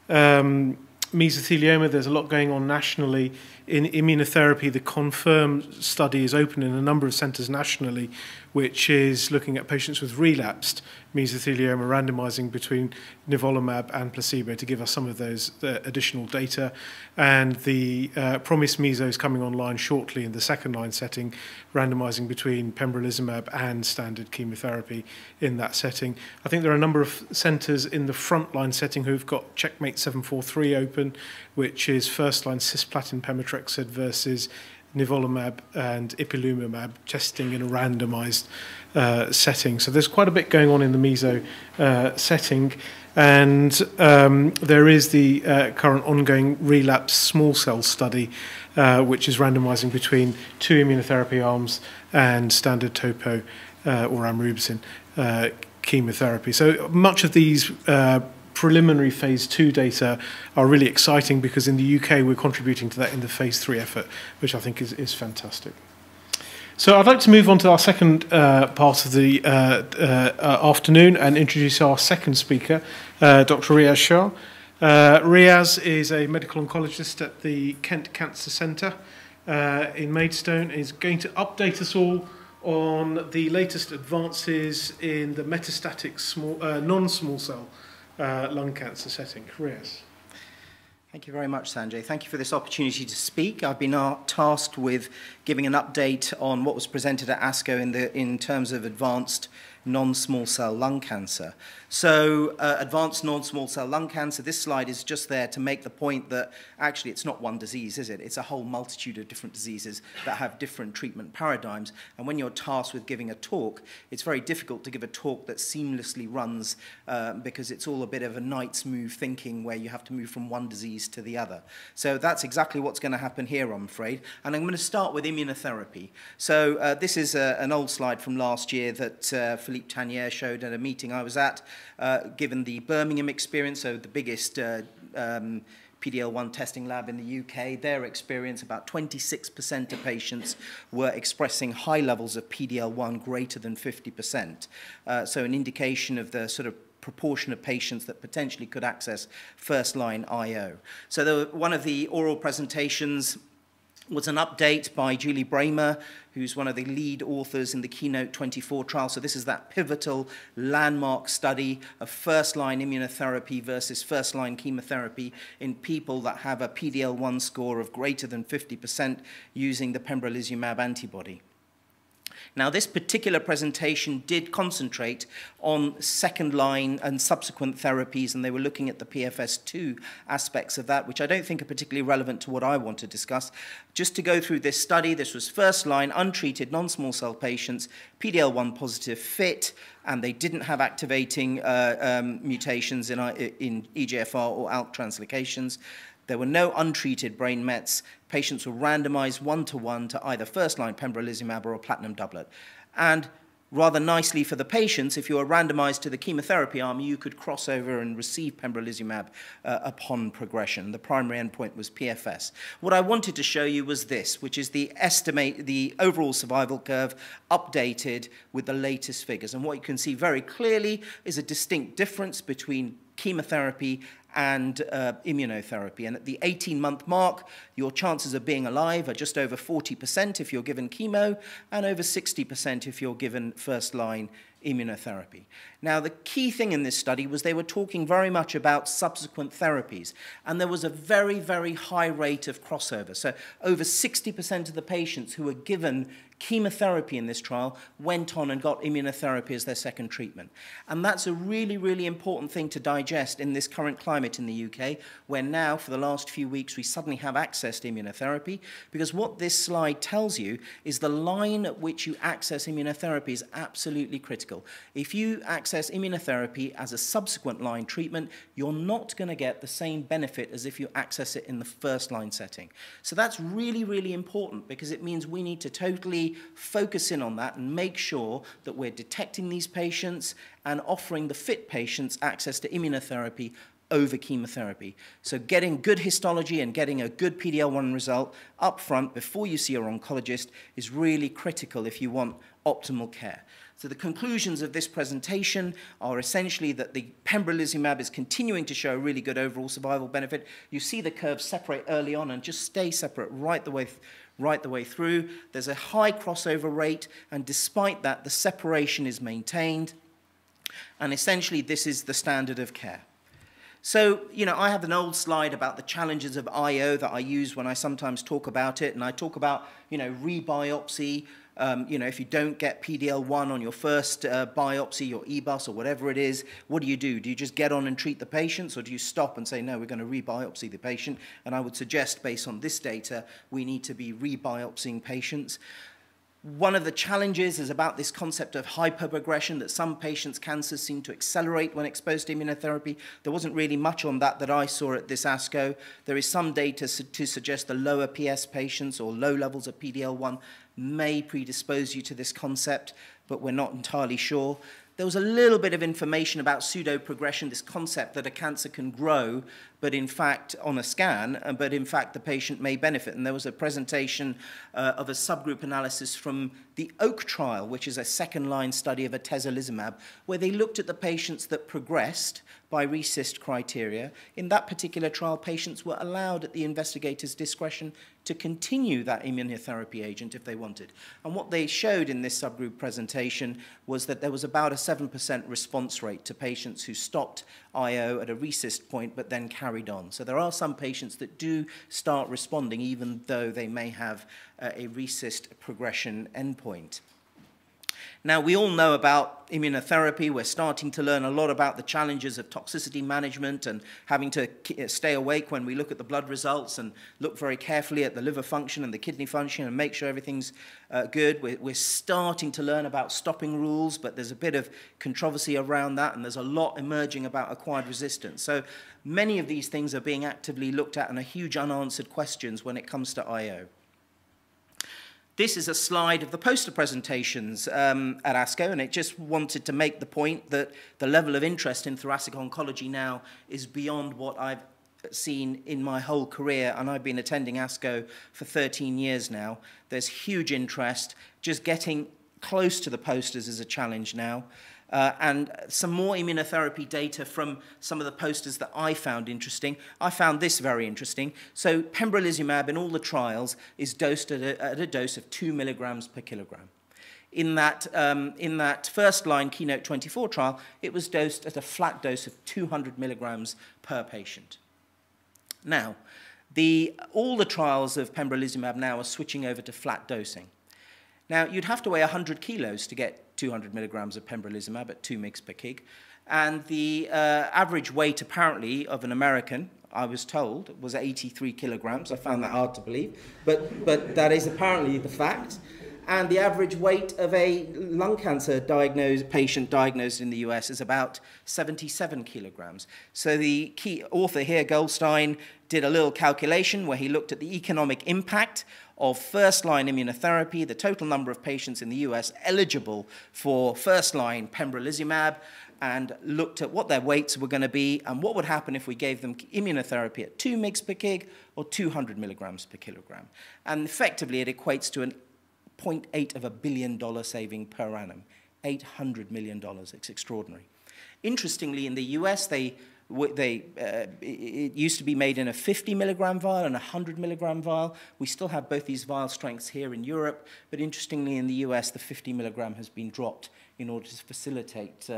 mesothelioma, there's a lot going on nationally. In immunotherapy, the CONFIRM study is open in a number of centres nationally, which is looking at patients with relapsed mesothelioma, randomising between nivolumab and placebo to give us some of those additional data. And the PROMISE meso is coming online shortly in the second-line setting, randomising between pembrolizumab and standard chemotherapy in that setting. I think there are a number of centres in the front-line setting who've got Checkmate 743 open, which is first-line cisplatin pemetrexed versus nivolumab and ipilimumab testing in a randomised setting. So there's quite a bit going on in the meso setting. And there is the current ongoing relapse small cell study, which is randomising between 2 immunotherapy arms and standard topo or amrubicin chemotherapy. So much of these preliminary phase 2 data are really exciting because in the UK we're contributing to that in the phase 3 effort, which I think is fantastic. So I'd like to move on to our second part of the afternoon and introduce our second speaker, Dr. Riaz Shah. Riaz is a medical oncologist at the Kent Cancer Centre in Maidstone. Is going to update us all on the latest advances in the metastatic non-small cell lung cancer setting. Riaz. Thank you very much, Sanjay. Thank you for this opportunity to speak. I've been tasked with giving an update on what was presented at ASCO in terms of advanced non-small cell lung cancer. So advanced non-small cell lung cancer, this slide is just there to make the point that actually it's not one disease, is it? It's a whole multitude of different diseases that have different treatment paradigms. And when you're tasked with giving a talk, it's very difficult to give a talk that seamlessly runs because it's all a bit of a knight's move thinking where you have to move from one disease to the other. So that's exactly what's going to happen here, I'm afraid. And I'm going to start with immunotherapy. So this is an old slide from last year that Philippe Tanier showed at a meeting I was at, given the Birmingham experience, so the biggest PD-L1 testing lab in the UK, their experience, about 26% of patients were expressing high levels of PD-L1 greater than 50%. So an indication of the sort of proportion of patients that potentially could access first-line IO. So one of the oral presentations was an update by Julie Bramer, who's one of the lead authors in the KEYNOTE-24 trial. So this is that pivotal landmark study of first-line immunotherapy versus first-line chemotherapy in people that have a PD-L1 score of greater than 50% using the pembrolizumab antibody. Now, this particular presentation did concentrate on second-line and subsequent therapies, and they were looking at the PFS2 aspects of that, which I don't think are particularly relevant to what I want to discuss. Just to go through this study, this was first-line, untreated, non-small cell patients, PD-L1 positive fit, and they didn't have activating mutations in EGFR or ALK translocations. There were no untreated brain mets. Patients were randomized 1-to-1 to either first-line pembrolizumab or a platinum doublet. And rather nicely for the patients, if you were randomized to the chemotherapy arm, you could cross over and receive pembrolizumab upon progression. The primary endpoint was PFS. What I wanted to show you was this, which is the overall survival curve updated with the latest figures. And what you can see very clearly is a distinct difference between chemotherapy and immunotherapy. And at the 18-month mark, your chances of being alive are just over 40% if you're given chemo, and over 60% if you're given first-line immunotherapy. Now, the key thing in this study was they were talking very much about subsequent therapies, and there was a very, very high rate of crossover. So over 60% of the patients who were given chemotherapy in this trial went on and got immunotherapy as their second treatment. And that's a really, really important thing to digest in this current climate in the UK, where now, for the last few weeks, we suddenly have access to immunotherapy, because what this slide tells you is the line at which you access immunotherapy is absolutely critical. If you access immunotherapy as a subsequent line treatment, you're not going to get the same benefit as if you access it in the first line setting. So that's really, really important, because it means we need to totally focus in on that and make sure that we're detecting these patients and offering the fit patients access to immunotherapy over chemotherapy. So getting good histology and getting a good PD-L1 result up front before you see your oncologist is really critical if you want optimal care. So the conclusions of this presentation are essentially that the pembrolizumab is continuing to show a really good overall survival benefit. You see the curves separate early on and just stay separate right the way through. There's a high crossover rate, and despite that, the separation is maintained. And essentially, this is the standard of care. So, I have an old slide about the challenges of IO that I use when I sometimes talk about it, and I talk about, rebiopsy. If you don't get PD-L1 on your first biopsy, your EBUS or whatever it is, what do? Do you just get on and treat the patients, or do you stop and say, no, we're going to rebiopsy the patient? And I would suggest, based on this data, we need to be rebiopsying patients. One of the challenges is about this concept of hyperprogression, that some patients' cancers seem to accelerate when exposed to immunotherapy. There wasn't really much on that I saw at this ASCO. There is some data to suggest the lower PS patients or low levels of PD-L1 may predispose you to this concept, but we're not entirely sure. There was a little bit of information about pseudo-progression, this concept that a cancer can grow, but in fact, on a scan, but in fact the patient may benefit. And there was a presentation of a subgroup analysis from the OAK trial, which is a second-line study of atezolizumab, where they looked at the patients that progressed by RECIST criteria. In that particular trial, patients were allowed at the investigator's discretion to continue that immunotherapy agent if they wanted. And what they showed in this subgroup presentation was that there was about a 7% response rate to patients who stopped IO at a RECIST point but then carried on. So there are some patients that do start responding even though they may have a RECIST progression endpoint. Now, we all know about immunotherapy. We're starting to learn a lot about the challenges of toxicity management and having to stay awake when we look at the blood results and look very carefully at the liver function and the kidney function and make sure everything's good. We're starting to learn about stopping rules, but there's a bit of controversy around that, and there's a lot emerging about acquired resistance. So many of these things are being actively looked at and are huge unanswered questions when it comes to IO. This is a slide of the poster presentations at ASCO, and it just wanted to make the point that the level of interest in thoracic oncology now is beyond what I've seen in my whole career, and I've been attending ASCO for 13 years now. There's huge interest. Just getting close to the posters is a challenge now. And some more immunotherapy data from some of the posters that I found interesting. I found this very interesting. So pembrolizumab in all the trials is dosed at a dose of 2 milligrams per kilogram. In that first-line Keynote 24 trial, it was dosed at a flat dose of 200 milligrams per patient. Now, all the trials of pembrolizumab now are switching over to flat dosing. Now, you'd have to weigh 100 kilos to get 200 milligrams of pembrolizumab at 2 mg per kg. And the average weight, apparently, of an American, I was told, was 83 kilograms. I found that hard to believe, but that is apparently the fact. And the average weight of a lung cancer patient diagnosed in the US is about 77 kilograms. So the key author here, Goldstein, did a little calculation where he looked at the economic impact of first-line immunotherapy, the total number of patients in the US eligible for first-line pembrolizumab, and looked at what their weights were going to be and what would happen if we gave them immunotherapy at 2 mg per kg or 200 milligrams per kilogram. And effectively, it equates to an $0.8 billion saving per annum, $800 million. It's extraordinary. Interestingly, in the US, they It used to be made in a 50 milligram vial and a 100 milligram vial. We still have both these vial strengths here in Europe, but interestingly in the US, the 50 milligram has been dropped in order to facilitate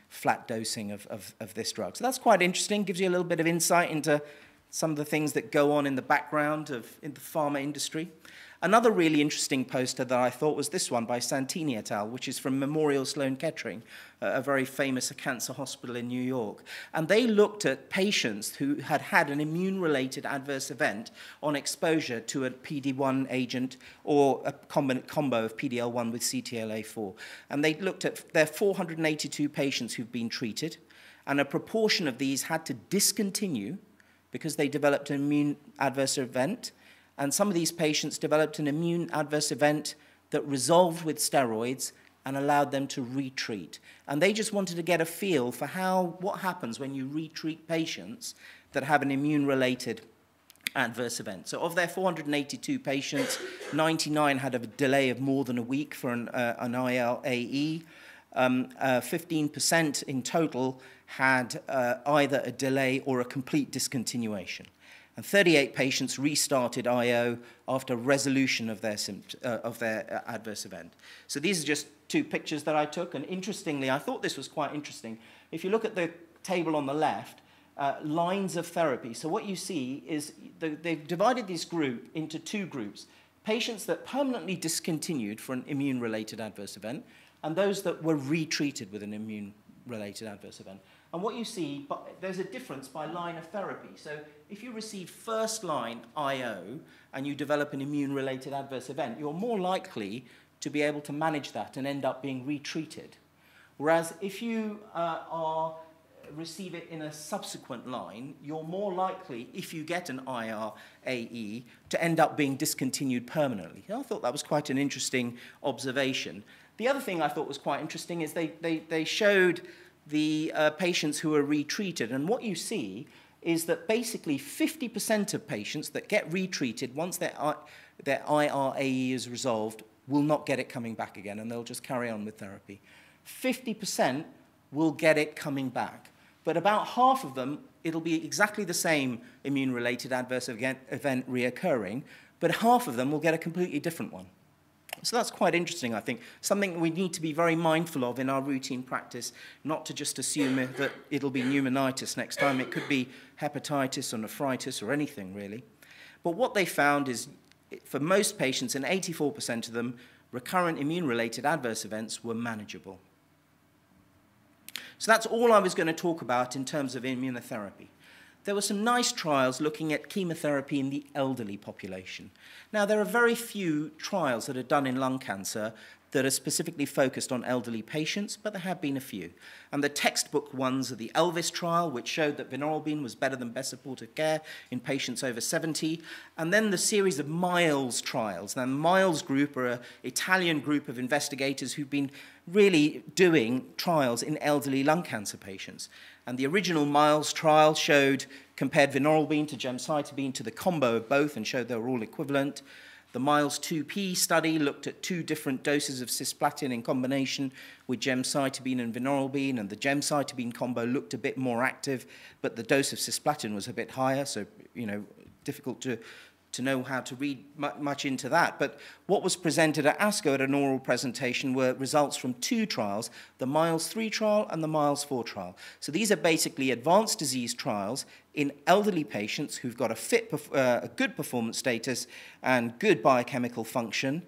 flat dosing of this drug. So that's quite interesting, gives you a little bit of insight into some of the things that go on in the background in the pharma industry. Another really interesting poster that I thought was this one by Santini et al., which is from Memorial Sloan Kettering, a very famous cancer hospital in New York. And they looked at patients who had had an immune-related adverse event on exposure to a PD-1 agent or a combo of PD-L1 with CTLA-4. And they looked at their 482 patients who've been treated, and a proportion of these had to discontinue because they developed an immune adverse event. And some of these patients developed an immune adverse event that resolved with steroids and allowed them to retreat. And they just wanted to get a feel for what happens when you retreat patients that have an immune-related adverse event. So of their 482 patients, 99 had a delay of more than a week for an IRAE. 15% in total had either a delay or a complete discontinuation. And 38 patients restarted IO after resolution of their adverse event. So these are just two pictures that I took. And interestingly, I thought this was quite interesting. If you look at the table on the left, lines of therapy. So what you see is they've divided this group into two groups. Patients that permanently discontinued for an immune-related adverse event, and those that were retreated with an immune-related adverse event. And what you see, there's a difference by line of therapy. So if you receive first-line IO and you develop an immune-related adverse event, you're more likely to be able to manage that and end up being retreated. Whereas if you receive it in a subsequent line, you're more likely, if you get an IRAE, to end up being discontinued permanently. I thought that was quite an interesting observation. The other thing I thought was quite interesting is they showed the patients who are retreated. And what you see is that basically 50% of patients that get retreated once their IRAE is resolved will not get it coming back again, and they'll just carry on with therapy. 50% will get it coming back. But about half of them, it'll be exactly the same immune-related adverse event reoccurring, but half of them will get a completely different one. So that's quite interesting, I think. Something we need to be very mindful of in our routine practice, not to just assume that it'll be pneumonitis next time. It could be hepatitis or nephritis or anything, really. But what they found is, for most patients, and 84% of them, recurrent immune-related adverse events were manageable. So that's all I was going to talk about in terms of immunotherapy. There were some nice trials looking at chemotherapy in the elderly population. Now, there are very few trials that are done in lung cancer that are specifically focused on elderly patients, but there have been a few. And the textbook ones are the Elvis trial, which showed that vinorelbine was better than best supportive care in patients over 70. And then the series of Miles trials. Now, the Miles group are an Italian group of investigators who've been really doing trials in elderly lung cancer patients. And the original Miles trial compared vinorelbine to gemcitabine to the combo of both and showed they were all equivalent. The Miles 2P study looked at 2 different doses of cisplatin in combination with gemcitabine and vinorelbine, and the gemcitabine combo looked a bit more active, but the dose of cisplatin was a bit higher, so difficult to know how to read much into that. But what was presented at ASCO at an oral presentation were results from 2 trials, the Miles 3 trial and the Miles 4 trial. So these are basically advanced disease trials in elderly patients who've got a good performance status and good biochemical function.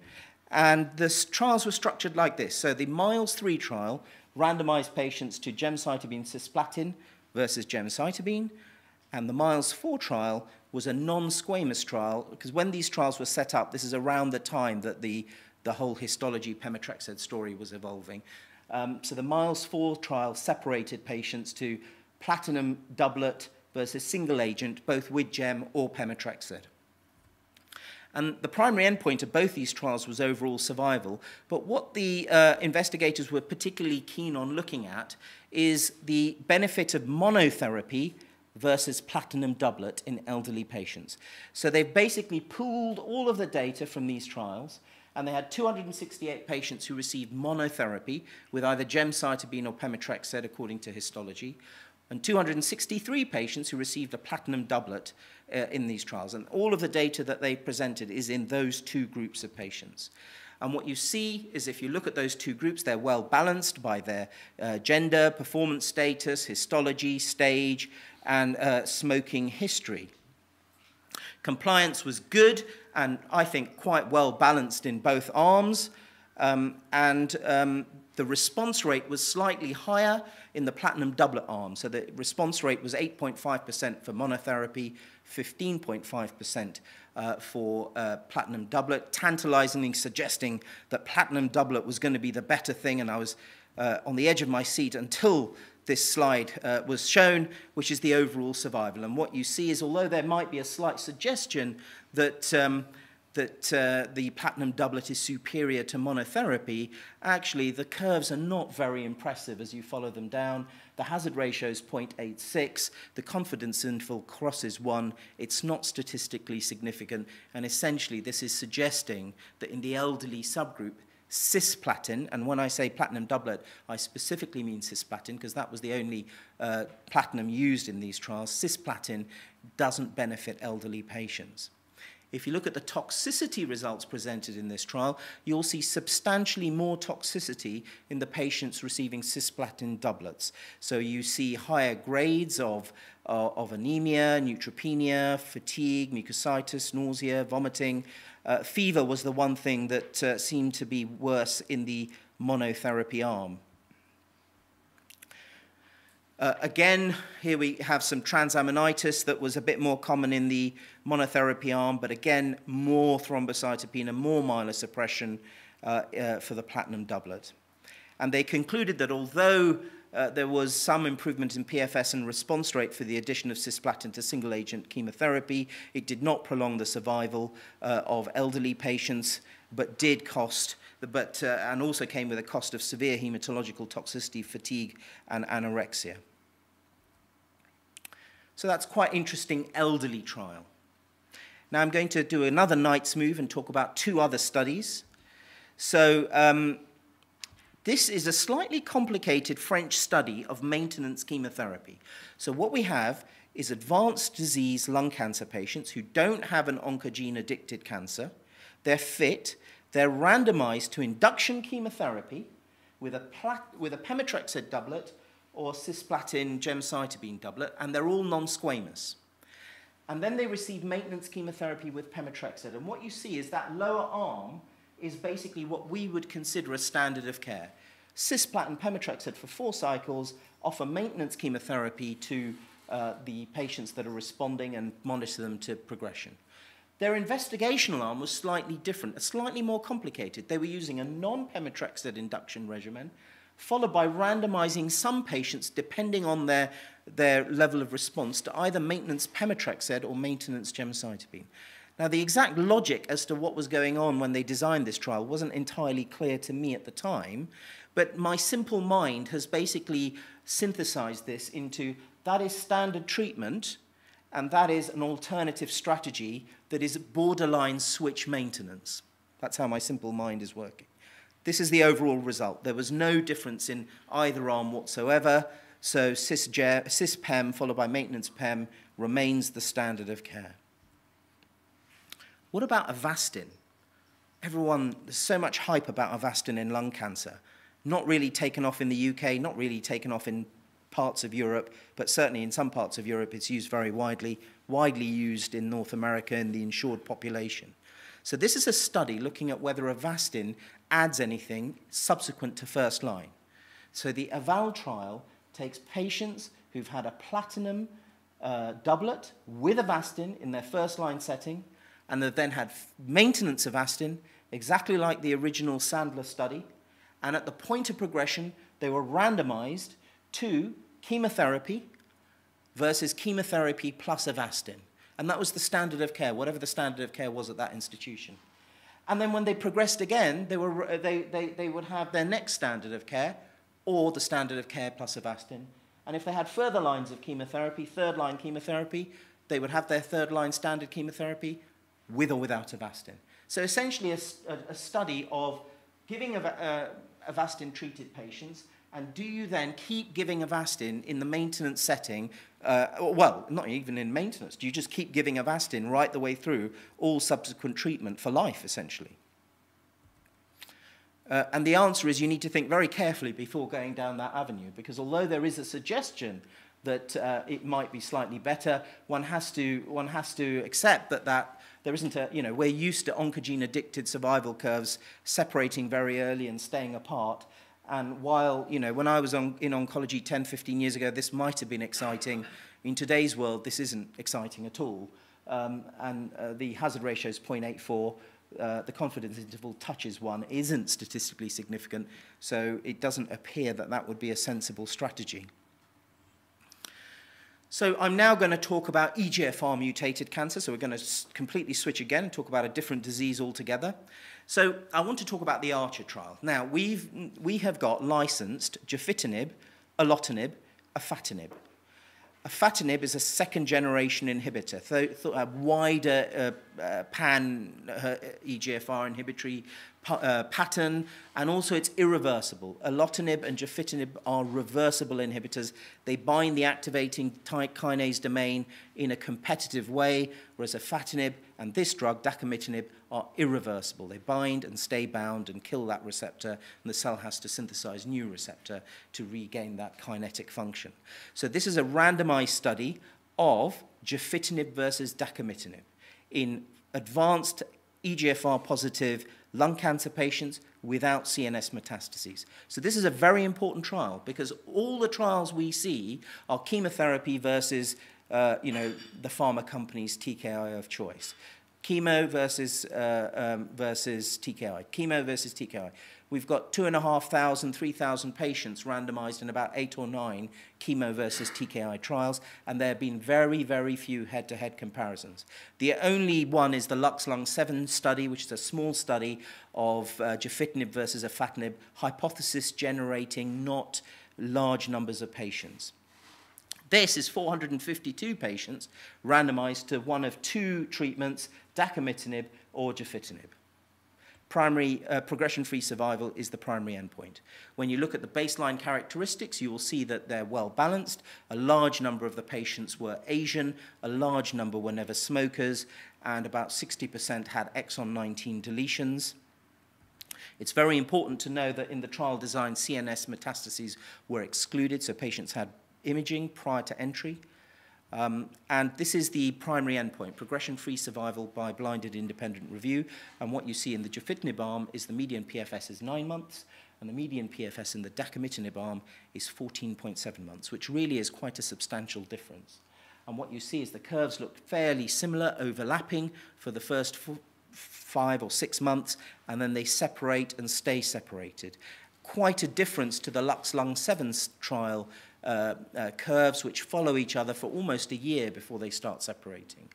And the trials were structured like this. So the Miles 3 trial randomized patients to gemcitabine cisplatin versus gemcitabine, and the Miles 4 trial was a non-squamous trial, because when these trials were set up, this is around the time that the whole histology pemetrexed story was evolving. So the Miles 4 trial separated patients to platinum doublet versus single agent, both with gem or pemetrexed. And the primary endpoint of both these trials was overall survival. But what the investigators were particularly keen on looking at is the benefit of monotherapy versus platinum doublet in elderly patients. So they've basically pooled all of the data from these trials, and they had 268 patients who received monotherapy with either gemcitabine or pemetrexed according to histology. and 263 patients who received a platinum doublet in these trials. And all of the data that they presented is in those two groups of patients. And what you see is if you look at those two groups, they're well balanced by their gender, performance status, histology, stage, and smoking history. Compliance was good and I think quite well balanced in both arms. The response rate was slightly higher in the platinum doublet arm. So the response rate was 8.5% for monotherapy, 15.5% for platinum doublet, tantalizingly suggesting that platinum doublet was going to be the better thing, and I was on the edge of my seat until this slide was shown, which is the overall survival. And what you see is, although there might be a slight suggestion that the platinum doublet is superior to monotherapy, actually the curves are not very impressive as you follow them down. The hazard ratio is 0.86, the confidence interval crosses 1, it's not statistically significant, and essentially this is suggesting that in the elderly subgroup, cisplatin, and when I say platinum doublet, I specifically mean cisplatin because that was the only platinum used in these trials, cisplatin doesn't benefit elderly patients. If you look at the toxicity results presented in this trial, you'll see substantially more toxicity in the patients receiving cisplatin doublets. So you see higher grades of anemia, neutropenia, fatigue, mucositis, nausea, vomiting. Fever was the one thing that seemed to be worse in the monotherapy arm. Again, here we have some transaminitis that was a bit more common in the monotherapy arm, but again, more thrombocytopenia, more myelosuppression for the platinum doublet. And they concluded that although there was some improvement in PFS and response rate for the addition of cisplatin to single-agent chemotherapy, it did not prolong the survival of elderly patients, but did cost, and also came with a cost of severe hematological toxicity, fatigue, and anorexia. So that's quite interesting elderly trial. Now I'm going to do another Knight's move and talk about two other studies. So this is a slightly complicated French study of maintenance chemotherapy. So what we have is advanced disease lung cancer patients who don't have an oncogene-addicted cancer. They're fit. They're randomized to induction chemotherapy with a pemetrexed doublet or cisplatin gemcitabine doublet, and they're all non-squamous. And then they receive maintenance chemotherapy with pemetrexed. And what you see is that lower arm is basically what we would consider a standard of care. Cisplatin pemetrexed for 4 cycles offer maintenance chemotherapy to the patients that are responding and monitor them to progression. Their investigational arm was slightly different, slightly more complicated. They were using a non-pemetrexed induction regimen, followed by randomizing some patients, depending on their level of response, to either maintenance pemetrexed or maintenance gemcitabine. Now, the exact logic as to what was going on when they designed this trial wasn't entirely clear to me at the time, but my simple mind has basically synthesized this into that is standard treatment, and that is an alternative strategy that is borderline switch maintenance. That's how my simple mind is working. This is the overall result. There was no difference in either arm whatsoever, so cis-PEM followed by maintenance PEM remains the standard of care. What about Avastin? There's so much hype about Avastin in lung cancer. Not really taken off in the UK, not really taken off in parts of Europe, but certainly in some parts of Europe it's used very widely used in North America in the insured population. So this is a study looking at whether Avastin adds anything subsequent to first line. So the AVAL trial takes patients who've had a platinum doublet with Avastin in their first line setting, and they've then had maintenance Avastin, exactly like the original Sandler study, and at the point of progression, they were randomized to chemotherapy versus chemotherapy plus Avastin. And that was the standard of care, whatever the standard of care was at that institution. And then when they progressed again, they would have their next standard of care, or the standard of care plus Avastin. And if they had further lines of chemotherapy, third line chemotherapy, they would have their third line standard chemotherapy with or without Avastin. So essentially a study of giving Avastin-treated patients And do you then keep giving Avastin in the maintenance setting? Well, not even in maintenance. Do you just keep giving Avastin right the way through all subsequent treatment for life, essentially? And the answer is you need to think very carefully before going down that avenue, because although there is a suggestion that it might be slightly better, one has to accept that there isn't a, we're used to oncogene-addicted survival curves separating very early and staying apart. And while, when I was in oncology 10, 15 years ago, this might have been exciting. In today's world, this isn't exciting at all. The hazard ratio is 0.84. The confidence interval touches 1, isn't statistically significant, so it doesn't appear that that would be a sensible strategy. So I'm now going to talk about EGFR mutated cancer, so we're going to completely switch again and talk about a different disease altogether. So I want to talk about the ARCHER trial. Now, we have got licensed gefitinib, erlotinib, afatinib. Afatinib is a second-generation inhibitor, a wider pan-EGFR inhibitory pattern, and also it's irreversible. Erlotinib and gefitinib are reversible inhibitors. They bind the activating kinase domain in a competitive way, whereas afatinib and this drug, dacomitinib, are irreversible. They bind and stay bound and kill that receptor, and the cell has to synthesize new receptor to regain that kinetic function. So this is a randomized study of gefitinib versus dacomitinib in advanced EGFR-positive lung cancer patients without CNS metastases. So this is a very important trial because all the trials we see are chemotherapy versus, the pharma company's TKI of choice. Chemo versus TKI. Chemo versus TKI. We've got 2,500, 3,000 patients randomized in about 8 or 9 chemo versus TKI trials, and there have been very, very few head-to-head comparisons. The only one is the Lux-Lung-7 study, which is a small study of gefitinib versus afatinib, hypothesis generating not large numbers of patients. This is 452 patients randomized to one of 2 treatments, dacomitinib or gefitinib. Primary progression-free survival is the primary endpoint. When you look at the baseline characteristics, you will see that they're well balanced. A large number of the patients were Asian, a large number were never smokers, and about 60% had exon 19 deletions. It's very important to know that in the trial design, CNS metastases were excluded, so patients had imaging prior to entry. And this is the primary endpoint, progression-free survival by blinded independent review. And what you see in the gefitinib arm is the median PFS is 9 months, and the median PFS in the dacomitinib arm is 14.7 months, which really is quite a substantial difference. And what you see is the curves look fairly similar, overlapping for the first 5 or 6 months, and then they separate and stay separated. Quite a difference to the Lux-Lung-7 trial curves, which follow each other for almost a year before they start separating.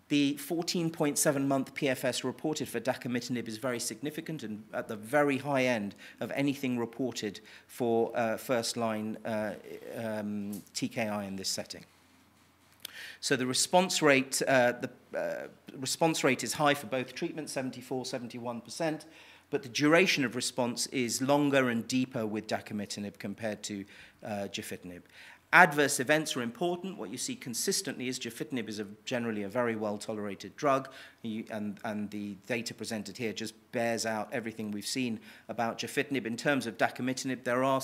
The 14.7-month PFS reported for dacomitinib is very significant and at the very high end of anything reported for first-line TKI in this setting. So the response rate is high for both treatments, 74, 71%. But the duration of response is longer and deeper with dacomitinib compared to gefitinib. Adverse events are important. What you see consistently is gefitinib is generally a very well-tolerated drug, and the data presented here just bears out everything we've seen about gefitinib. In terms of dacomitinib, there are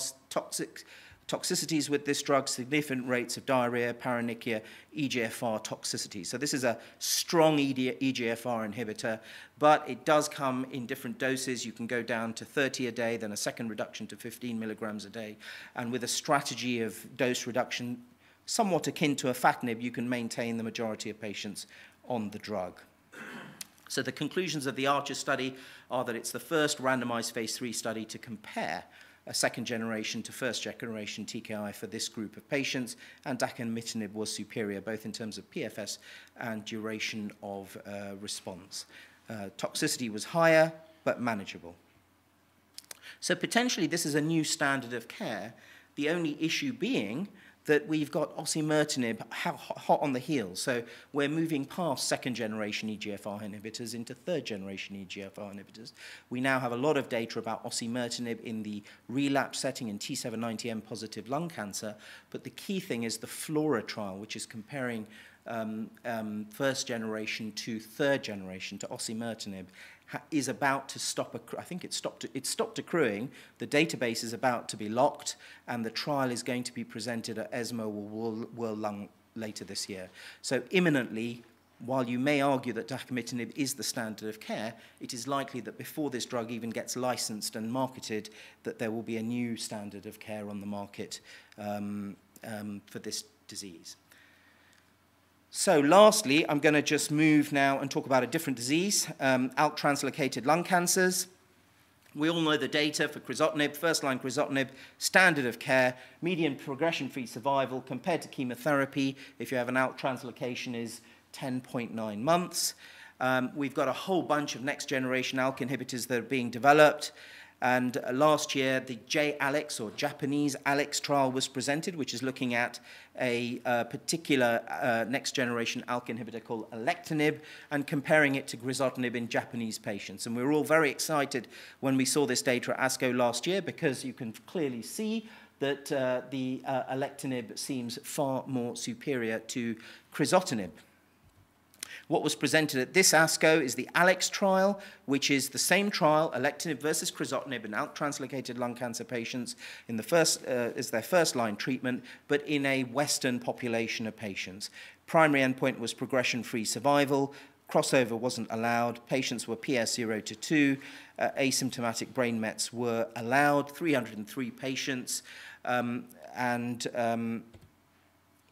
toxicities with this drug, significant rates of diarrhea, paronychia, EGFR toxicity. So this is a strong EGFR inhibitor, but it does come in different doses. You can go down to 30 a day, then a second reduction to 15 milligrams a day. And with a strategy of dose reduction somewhat akin to afatinib, you can maintain the majority of patients on the drug. So the conclusions of the ARCHER study are that it's the first randomized phase 3 study to compare a second-generation to first-generation TKI for this group of patients, and dacomitinib was superior both in terms of PFS and duration of response. Toxicity was higher, but manageable. So potentially this is a new standard of care, the only issue being that we've got osimertinib hot on the heels. So we're moving past second-generation EGFR inhibitors into third-generation EGFR inhibitors. We now have a lot of data about osimertinib in the relapse setting in T790M positive lung cancer, but the key thing is the FLORA trial, which is comparing first generation to third generation to osimertinib, is about to stop. I think it stopped accruing. The database is about to be locked, and the trial is going to be presented at ESMO or World Lung later this year. So imminently, while you may argue that dacomitinib is the standard of care, it is likely that before this drug even gets licensed and marketed, that there will be a new standard of care on the market for this disease. So lastly, I'm going to just move now and talk about a different disease, ALK-translocated lung cancers. We all know the data for crizotinib, first-line crizotinib, standard of care, median progression-free survival compared to chemotherapy, if you have an ALK translocation, is 10.9 months. We've got a whole bunch of next-generation ALK inhibitors that are being developed. And last year, the J-ALEX, or Japanese ALEX trial, was presented, which is looking at a particular next-generation ALK inhibitor called alectinib and comparing it to crizotinib in Japanese patients. And we were all very excited when we saw this data at ASCO last year, because you can clearly see that the alectinib seems far more superior to crizotinib. What was presented at this ASCO is the ALEX trial, which is the same trial, alectinib versus crizotinib in ALK-translocated lung cancer patients in the as their first-line treatment, but in a Western population of patients. Primary endpoint was progression-free survival. Crossover wasn't allowed. Patients were PS 0 to 2. Asymptomatic brain mets were allowed, 303 patients,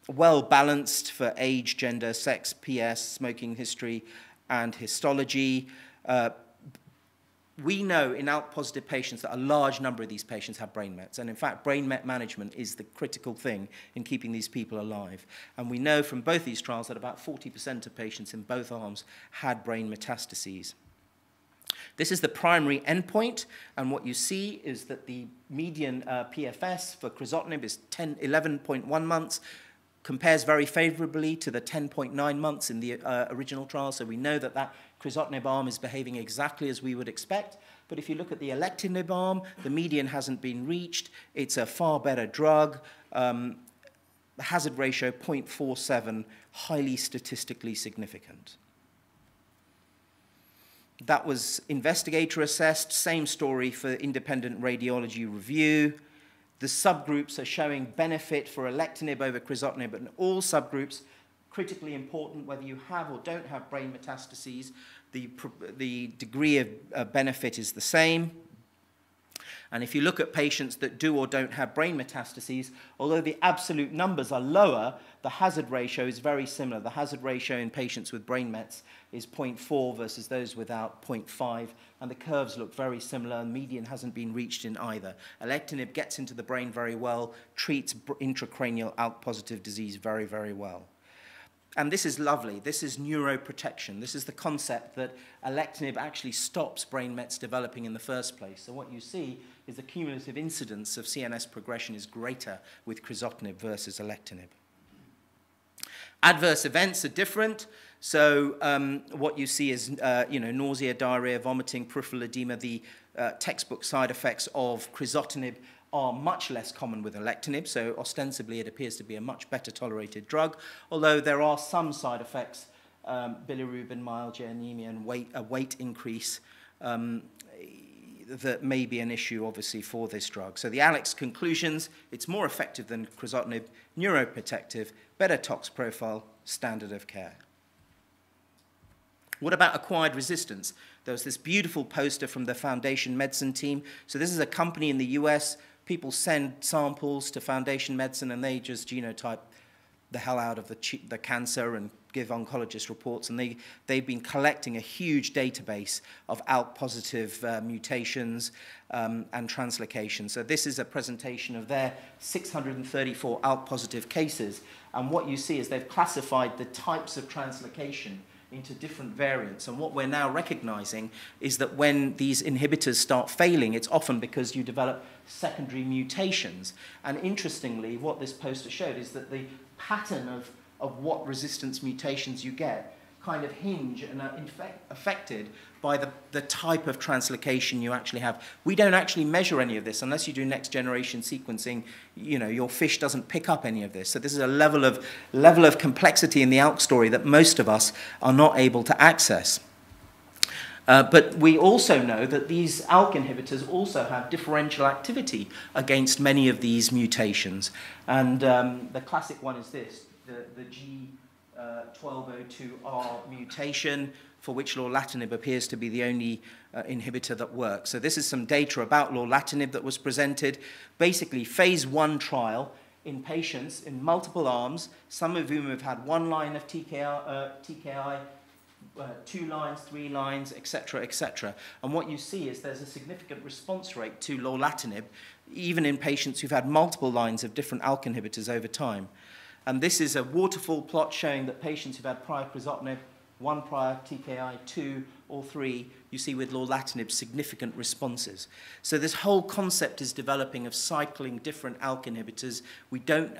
well balanced for age, gender, sex, PS, smoking history, and histology. We know in ALK-positive patients that a large number of these patients have brain mets. And in fact, brain met management is the critical thing in keeping these people alive. And we know from both these trials that about 40% of patients in both arms had brain metastases. This is the primary endpoint, and what you see is that the median PFS for crizotinib is 11.1 months, compares very favorably to the 10.9 months in the original trial, so we know that that crizotinib arm is behaving exactly as we would expect. But if you look at the alectinib arm, the median hasn't been reached. It's a far better drug. Hazard ratio 0.47, highly statistically significant. That was investigator assessed, same story for independent radiology review. The subgroups are showing benefit for alectinib over crizotinib, and all subgroups, critically important, whether you have or don't have brain metastases, the degree of benefit is the same. And if you look at patients that do or don't have brain metastases, although the absolute numbers are lower, the hazard ratio is very similar. The hazard ratio in patients with brain mets is 0.4 versus those without 0.5, and the curves look very similar, and median hasn't been reached in either. Alectinib gets into the brain very well, treats intracranial ALK-positive disease very, very well. And this is lovely. This is neuroprotection. This is the concept that alectinib actually stops brain mets developing in the first place. So what you see is the cumulative incidence of CNS progression is greater with crizotinib versus alectinib. Adverse events are different. So what you see is nausea, diarrhea, vomiting, peripheral edema. The textbook side effects of crizotinib are much less common with alectinib, so ostensibly it appears to be a much better tolerated drug, although there are some side effects, bilirubin, myalgia, anemia, and weight increase that may be an issue, obviously, for this drug. So the ALEX conclusions, it's more effective than crizotinib, neuroprotective, better tox profile, standard of care. What about acquired resistance? There was this beautiful poster from the Foundation Medicine team. So this is a company in the US. People send samples to Foundation Medicine, and they just genotype the hell out of the cancer and give oncologist reports, and they've been collecting a huge database of ALK-positive mutations and translocations. So this is a presentation of their 634 ALK-positive cases, and what you see is they've classified the types of translocation into different variants. And what we're now recognizing is that when these inhibitors start failing, it's often because you develop secondary mutations. And interestingly, what this poster showed is that the pattern of what resistance mutations you get kind of hinge and are affected by the type of translocation you actually have. We don't actually measure any of this unless you do next generation sequencing. You know, your fish doesn't pick up any of this. So this is a level of complexity in the ALK story that most of us are not able to access. But we also know that these ALK inhibitors also have differential activity against many of these mutations. And the classic one is this, the G1202R mutation, for which lorlatinib appears to be the only inhibitor that works. So this is some data about lorlatinib that was presented. Basically, phase 1 trial in patients in multiple arms, some of whom have had 1 line of TKI, 2 lines, 3 lines, etc., etc. And what you see is there's a significant response rate to lorlatinib, even in patients who've had multiple lines of different ALK inhibitors over time. And this is a waterfall plot showing that patients who've had prior crizotinib, 1 prior TKI, 2 or 3, you see with lorlatinib significant responses. So this whole concept is developing of cycling different ALK inhibitors.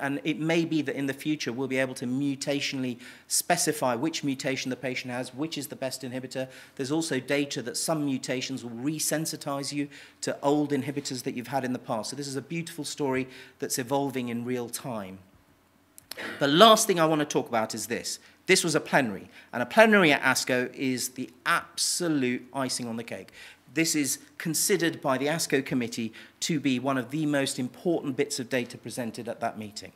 And it may be that in the future we'll be able to mutationally specify which mutation the patient has, which is the best inhibitor. There's also data that some mutations will resensitize you to old inhibitors that you've had in the past. So this is a beautiful story that's evolving in real time. The last thing I want to talk about is this. This was a plenary, and a plenary at ASCO is the absolute icing on the cake. This is considered by the ASCO committee to be one of the most important bits of data presented at that meeting.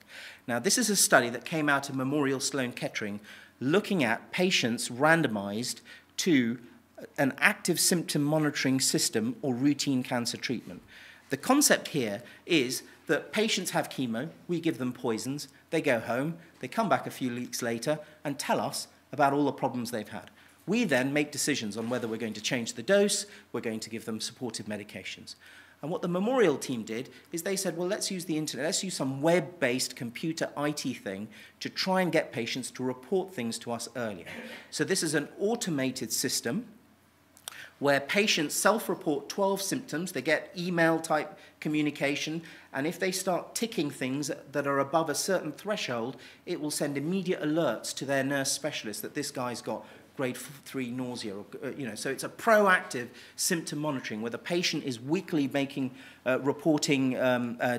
Now, this is a study that came out of Memorial Sloan Kettering looking at patients randomized to an active symptom monitoring system or routine cancer treatment. The concept here is that patients have chemo, we give them poisons, they go home, they come back a few weeks later and tell us about all the problems they've had. We then make decisions on whether we're going to change the dose, we're going to give them supportive medications. And what the Memorial team did is they said, well, let's use the internet, let's use some web-based computer IT thing to try and get patients to report things to us earlier. So this is an automated system where patients self-report 12 symptoms, they get email-type communication, and if they start ticking things that are above a certain threshold, it will send immediate alerts to their nurse specialist that this guy's got grade 3 nausea. So it's a proactive symptom monitoring where the patient is weekly reporting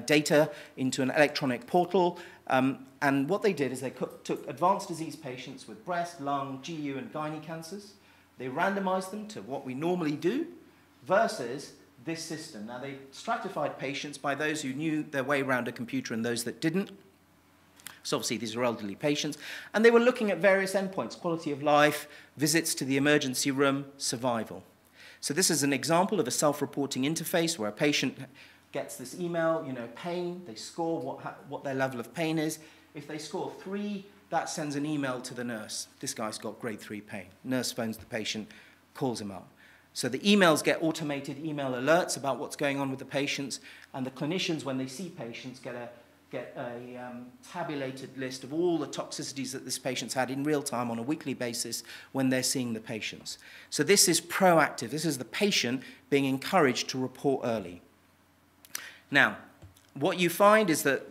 data into an electronic portal. And what they did is they took advanced disease patients with breast, lung, GU, and gynae cancers. They randomized them to what we normally do versus this system. Now, they stratified patients by those who knew their way around a computer and those that didn't. So obviously, these are elderly patients. And they were looking at various endpoints, quality of life, visits to the emergency room, survival. So this is an example of a self-reporting interface where a patient gets this email, pain. They score what their level of pain is. If they score 3, that sends an email to the nurse. This guy's got grade 3 pain. Nurse phones the patient, calls him up. So the emails get automated email alerts about what's going on with the patients, and the clinicians, when they see patients, get a tabulated list of all the toxicities that this patient's had in real time on a weekly basis when they're seeing the patients. So this is proactive. This is the patient being encouraged to report early. Now, what you find is that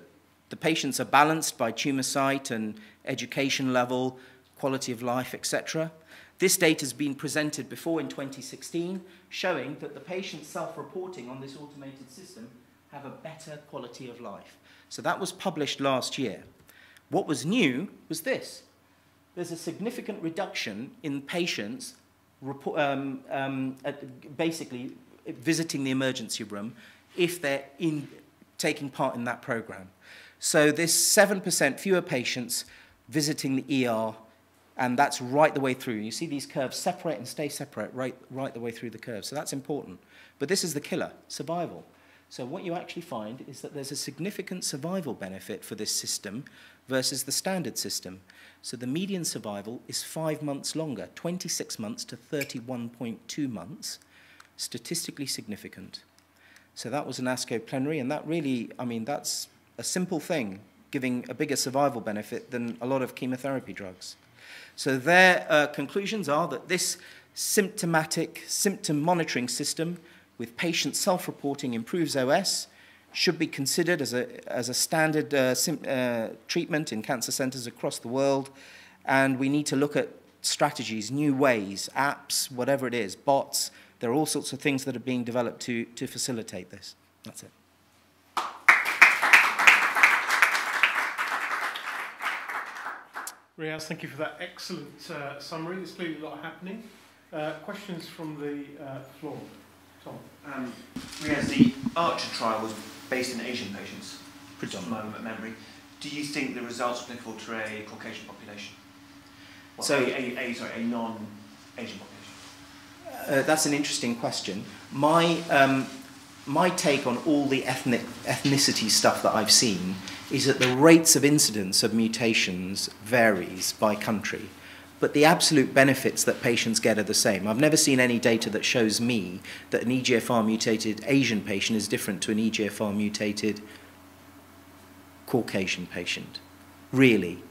the patients are balanced by tumor site and education level, quality of life, etc. This data has been presented before in 2016, showing that the patients self-reporting on this automated system have a better quality of life. So that was published last year. What was new was this. There's a significant reduction in patients basically visiting the emergency room if they're taking part in that program. So there's 7% fewer patients visiting the ER, and that's right the way through. You see these curves separate and stay separate right the way through the curve. So that's important. But this is the killer, survival. So what you actually find is that there's a significant survival benefit for this system versus the standard system. So the median survival is 5 months longer, 26 months to 31.2 months, statistically significant. So that was an ASCO plenary, and that really, I mean, that's a simple thing, giving a bigger survival benefit than a lot of chemotherapy drugs. So their conclusions are that this symptomatic symptom monitoring system with patient self-reporting improves OS, should be considered as a standard treatment in cancer centers across the world, and we need to look at strategies, new ways, apps, whatever it is, bots. There are all sorts of things that are being developed to facilitate this. That's it. Riaz, thank you for that excellent summary. There's clearly a lot happening. Questions from the floor? Tom. Riaz, the Archer trial was based in Asian patients, predominant memory. Do you think the results are applicable to a Caucasian population? Well, so, a non-Asian population? That's an interesting question. My take on all the ethnicity stuff that I've seen is that the rates of incidence of mutations varies by country, but the absolute benefits that patients get are the same. I've never seen any data that shows me that an EGFR mutated Asian patient is different to an EGFR mutated Caucasian patient, really.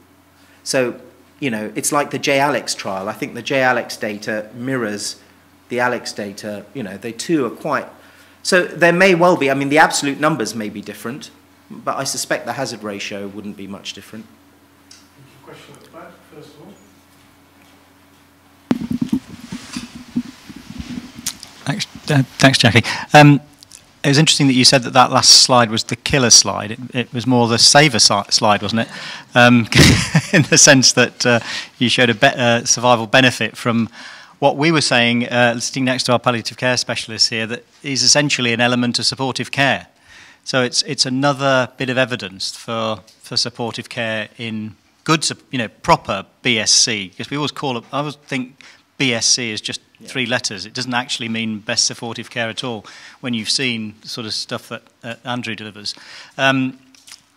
So, you know, it's like the J-ALEX trial. I think the J-ALEX data mirrors the ALEX data. You know, they too are quite... So there may well be, I mean, the absolute numbers may be different, but I suspect the hazard ratio wouldn't be much different. Question at the back, first of all. Thanks, Jackie. It was interesting that you said that that last slide was the killer slide. It was more the saver slide, wasn't it? In the sense that you showed a better survival benefit from what we were saying, sitting next to our palliative care specialist here, that is essentially an element of supportive care. So it's another bit of evidence for supportive care in good, you know, proper BSC, because we always call it, I always think BSC is just 3 letters. It doesn't actually mean best supportive care at all when you've seen the sort of stuff that Andrew delivers.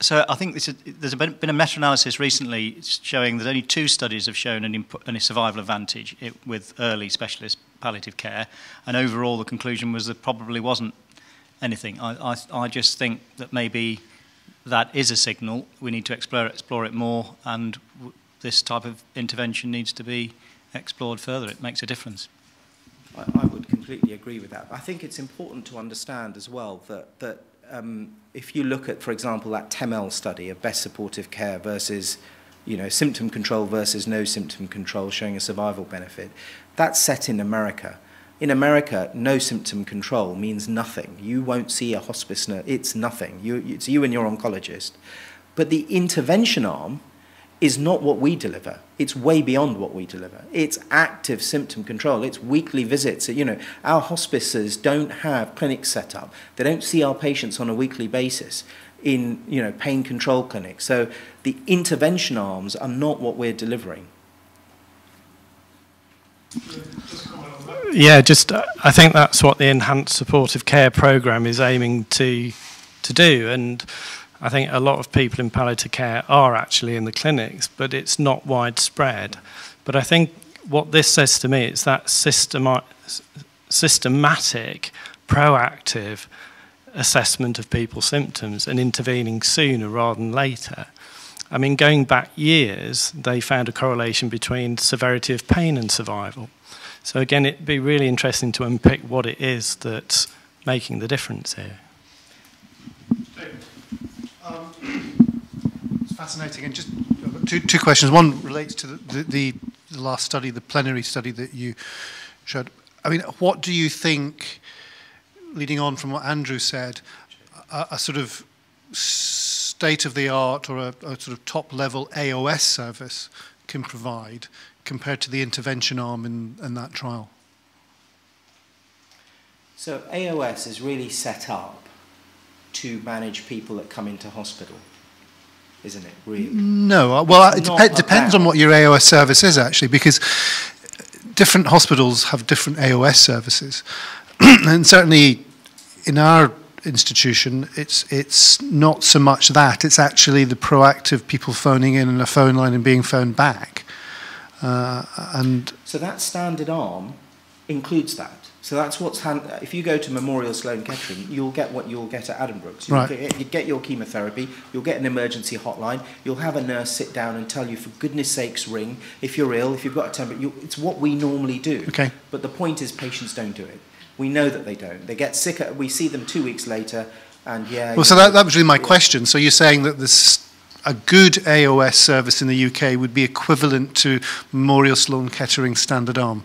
So I think there's been a meta-analysis recently showing that only 2 studies have shown a survival advantage with early specialist palliative care, and overall the conclusion was there probably wasn't anything. I just think that maybe that is a signal. We need to explore it more, and this type of intervention needs to be explored further. It makes a difference. I would completely agree with that. I think it's important to understand as well that if you look at, for example, that TEMEL study of best supportive care versus, you know, symptom control versus no symptom control showing a survival benefit, that's set in America. In America, no symptom control means nothing. You won't see a hospice nurse. It's nothing. It's you and your oncologist. But the intervention arm is not what we deliver. It's way beyond what we deliver. It's active symptom control. It's weekly visits. You know, our hospices don't have clinics set up. They don't see our patients on a weekly basis in, you know, pain control clinics. So the intervention arms are not what we're delivering. Yeah, I think that's what the enhanced supportive care program is aiming to do, and I think a lot of people in palliative care are actually in the clinics, but it's not widespread. But I think what this says to me is that systematic, proactive assessment of people's symptoms and intervening sooner rather than later. I mean, going back years, they found a correlation between severity of pain and survival. So again, it'd be really interesting to unpick what it is that's making the difference here. It's fascinating, and just two questions. One relates to the last study, the plenary study that you showed. I mean, what do you think, leading on from what Andrew said, a sort of state-of-the-art or a sort of top-level AOS service can provide compared to the intervention arm in that trial? So AOS is really set up to manage people that come into hospital, isn't it, really? No, well, it depends on what your AOS service is, actually, because different hospitals have different AOS services. And certainly in our institution, it's not so much that, it's actually the proactive people phoning in a phone line and being phoned back. And so that standard arm includes that. So that's what's if you go to Memorial Sloan Kettering, you'll get what you'll get at Addenbrooke's. You get your chemotherapy, you'll get an emergency hotline, you'll have a nurse sit down and tell you, for goodness sakes, ring if you're ill, if you've got a temperature. It's what we normally do. Okay. But the point is, patients don't do it. We know that they don't. They get sick. We see them 2 weeks later, and yeah. Well, so that was really my question. So you're saying that a good AOS service in the UK would be equivalent to Memorial Sloan Kettering standard arm?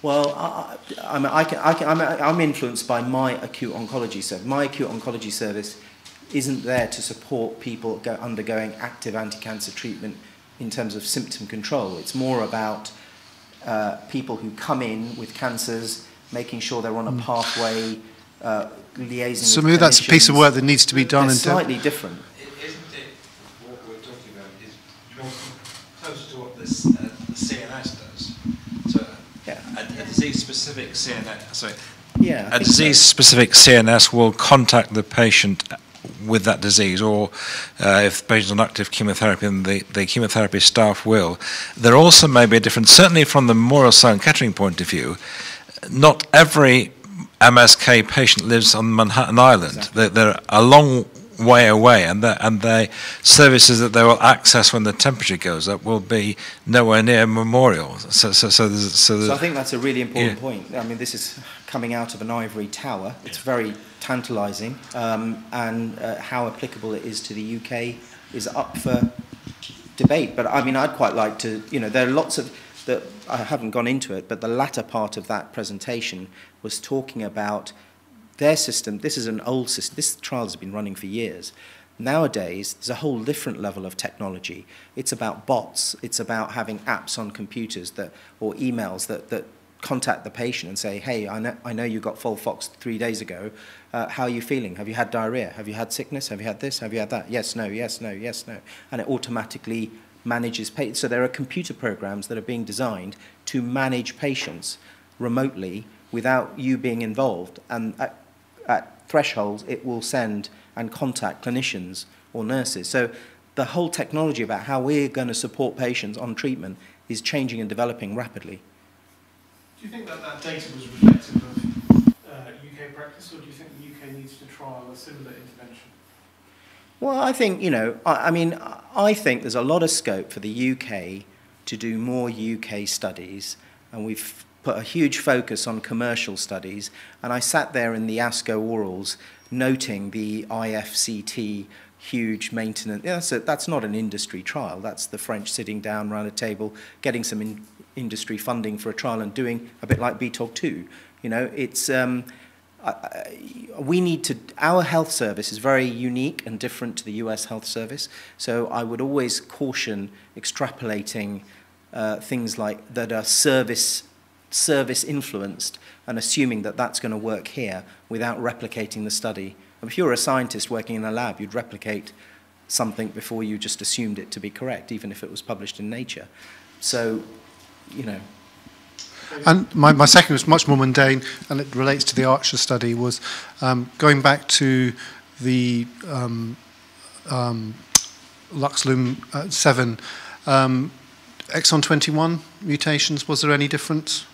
Well, I'm influenced by my acute oncology service. My acute oncology service isn't there to support people undergoing active anti-cancer treatment in terms of symptom control. It's more about people who come in with cancers, making sure they're on a pathway, liaising so with maybe that's a piece of work that needs to be done. It's slightly different. Isn't it what we're talking about is more close to what the CNS does? So yeah. a disease-specific CNS. Sorry. Yeah. A disease-specific CNS will contact the patient with that disease, or if the patient's on active chemotherapy, and the chemotherapy staff will. There also may be a difference, certainly from the Memorial Sloan Kettering point of view. Not every MSK patient lives on Manhattan Island. Exactly. They're a long way away, and the services that they will access when the temperature goes up will be nowhere near Memorial. So I think that's a really important point. I mean, this is coming out of an ivory tower. It's very tantalising, and how applicable it is to the UK is up for debate. But I mean, I'd quite like to, there are lots of, I haven't gone into it, but the latter part of that presentation was talking about their system. This is an old system. This trial has been running for years. Nowadays, there's a whole different level of technology. It's about bots. It's about having apps on computers or emails that contact the patient and say, hey, I know you got Folfox 3 days ago. How are you feeling? Have you had diarrhea? Have you had sickness? Have you had this? Have you had that? Yes, no, yes, no, yes, no. And it automatically manages patients. So there are computer programs that are being designed to manage patients remotely without you being involved. And at thresholds, it will send and contact clinicians or nurses. So the whole technology about how we're going to support patients on treatment is changing and developing rapidly. Do you think that data was reflective of UK practice, or do you think the UK needs to trial a similar intervention? Well, I think, I think there's a lot of scope for the UK to do more UK studies, and we've put a huge focus on commercial studies. And I sat there in the ASCO orals noting the IFCT huge maintenance. Yeah, that's not an industry trial. That's the French sitting down around a table, getting some industry funding for a trial and doing a bit like BTOG2. It's we need to. Our health service is very unique and different to the US health service. So I would always caution extrapolating things like that are service influenced and assuming that that's going to work here without replicating the study. If you're a scientist working in a lab, you'd replicate something before you just assumed it to be correct, even if it was published in Nature. So, And my second was much more mundane, and it relates to the Archer study, was going back to the Luxlum 7, exon 21 mutations, was there any difference?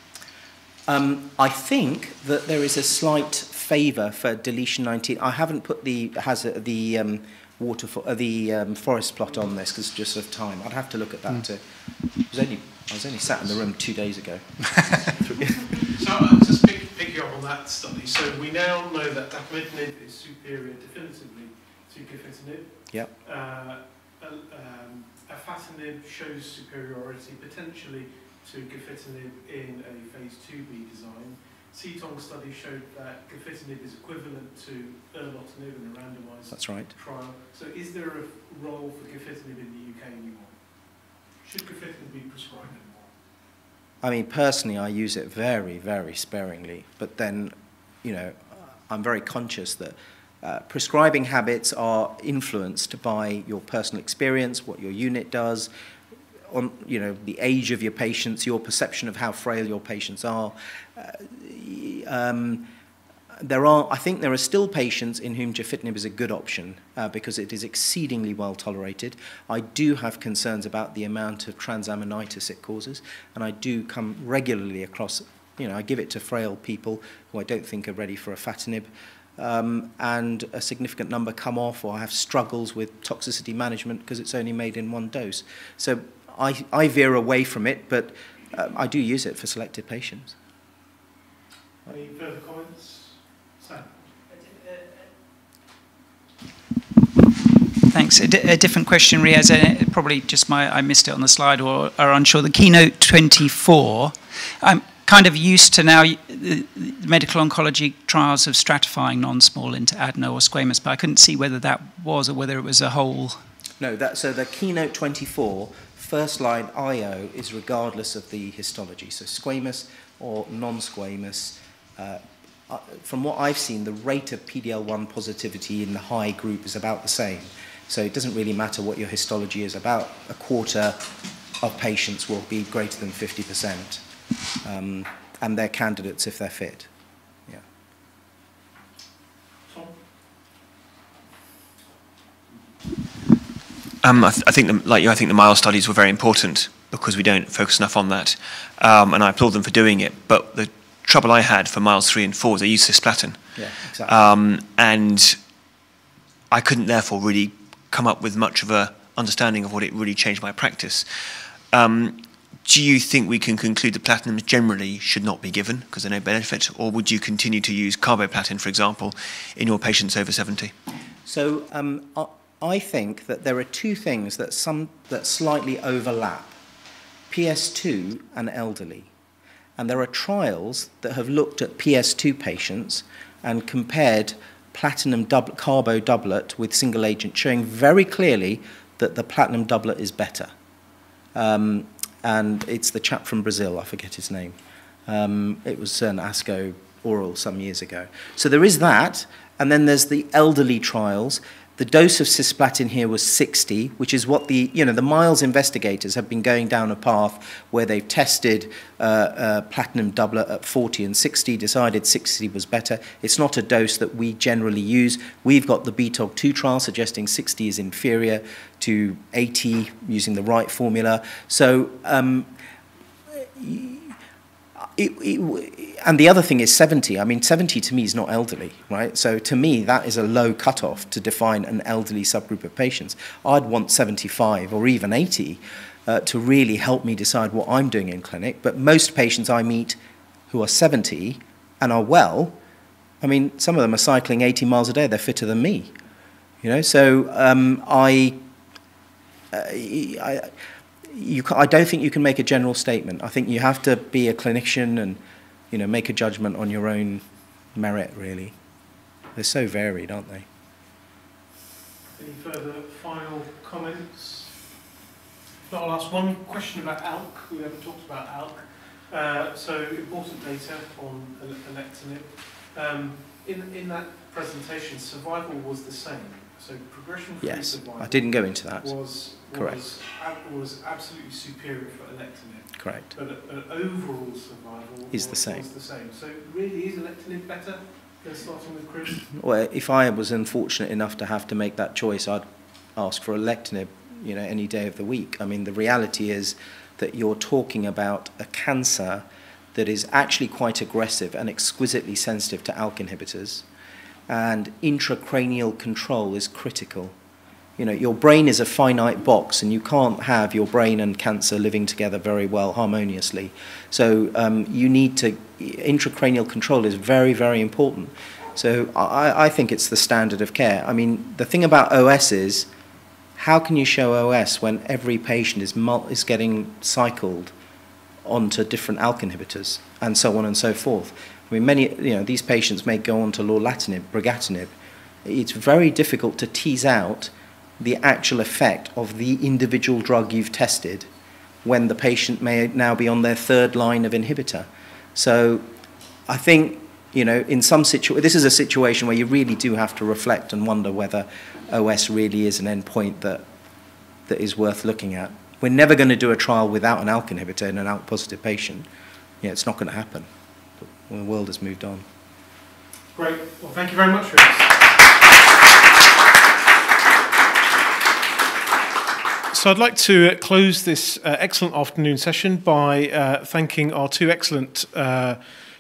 I think that there is a slight favour for deletion 19. I haven't put the forest plot on this because just of time. I'd have to look at that too. I was only sat in the room 2 days ago. So I'll just pick you up on that study. So we now know that dapitinib is superior definitively to gefitinib. Yep. Afatinib shows superiority potentially to gefitinib in a phase 2b design. CTONG study showed that gefitinib is equivalent to erlotinib in a randomized trial. So is there a role for gefitinib in the UK anymore? Should gefitinib be prescribed anymore? I mean, personally, I use it very, very sparingly. But then, I'm very conscious that prescribing habits are influenced by your personal experience, what your unit does, on the age of your patients, your perception of how frail your patients are. I think there are still patients in whom gefitinib is a good option because it is exceedingly well tolerated. I do have concerns about the amount of transaminitis it causes, and I do come regularly across, I give it to frail people who I don't think are ready for afatinib, and a significant number come off or have struggles with toxicity management because it's only made in one dose. So I veer away from it, but I do use it for selected patients. Any further comments? Sam? Thanks. A different question, Riaz. Probably just I missed it on the slide or are unsure. The Keynote 24. I'm kind of used to now the medical oncology trials of stratifying non-small into adeno or squamous, but I couldn't see whether that was or whether it was a whole. No, so the Keynote 24 first-line IO is regardless of the histology, so squamous or non-squamous. From what I've seen, the rate of PD-L1 positivity in the high group is about the same. So it doesn't really matter what your histology is. About a quarter of patients will be greater than 50%. And they're candidates if they're fit. Yeah. I think, like you, I think the MILE studies were very important because we don't focus enough on that, and I applaud them for doing it. But the trouble I had for MILES 3 and 4 is they used cisplatin, yeah, exactly. And I couldn't therefore really come up with much of a understanding of what it really changed my practice. Do you think we can conclude that platinums generally should not be given because they're no benefit, or would you continue to use carboplatin, for example, in your patients over 70? So I think that there are two things that slightly overlap: PS2 and elderly. And there are trials that have looked at PS2 patients and compared platinum carbo doublet with single agent, showing very clearly that the platinum doublet is better. And it's the chap from Brazil, I forget his name. It was an ASCO oral some years ago. So there is that, and then there's the elderly trials. The dose of cisplatin here was 60, which is what the MILES investigators have been going down a path where they've tested platinum doublet at 40 and 60, decided 60 was better. It's not a dose that we generally use. We've got the BTOG2 trial suggesting 60 is inferior to 80 using the right formula. So and the other thing is 70. I mean, 70 to me is not elderly, right? So to me, that is a low cutoff to define an elderly subgroup of patients. I'd want 75 or even 80 to really help me decide what I'm doing in clinic. But most patients I meet who are 70 and are well, I mean, some of them are cycling 80 miles a day. They're fitter than me, So I don't think you can make a general statement. I think you have to be a clinician and, make a judgment on your own merit, really. They're so varied, aren't they? Any further final comments? If not, I'll ask one question about ALK. We haven't talked about ALK. So important data on alectinib. In that presentation, survival was the same. So progression-free survival. I didn't go into that. Was absolutely superior for alectinib. Correct. But overall survival is the same. So really, is alectinib better than starting with Chris? Well, if I was unfortunate enough to have to make that choice, I'd ask for alectinib, any day of the week. I mean, the reality is that you're talking about a cancer that is actually quite aggressive and exquisitely sensitive to ALK inhibitors, and intracranial control is critical. Your brain is a finite box, and you can't have your brain and cancer living together very well harmoniously. So you need to, intracranial control is very, very important. So I think it's the standard of care. I mean, the thing about OS is, how can you show OS when every patient is getting cycled onto different ALK inhibitors and so on and so forth? I mean, these patients may go on to lorlatinib, brigatinib. It's very difficult to tease out the actual effect of the individual drug you've tested when the patient may now be on their third line of inhibitor. So I think, in some situations, this is a situation where you really do have to reflect and wonder whether OS really is an endpoint that is worth looking at. We're never going to do a trial without an ALK inhibitor in an ALK-positive patient. It's not going to happen. The world has moved on. Great. Well, thank you very much for this. So I'd like to close this excellent afternoon session by thanking our two excellent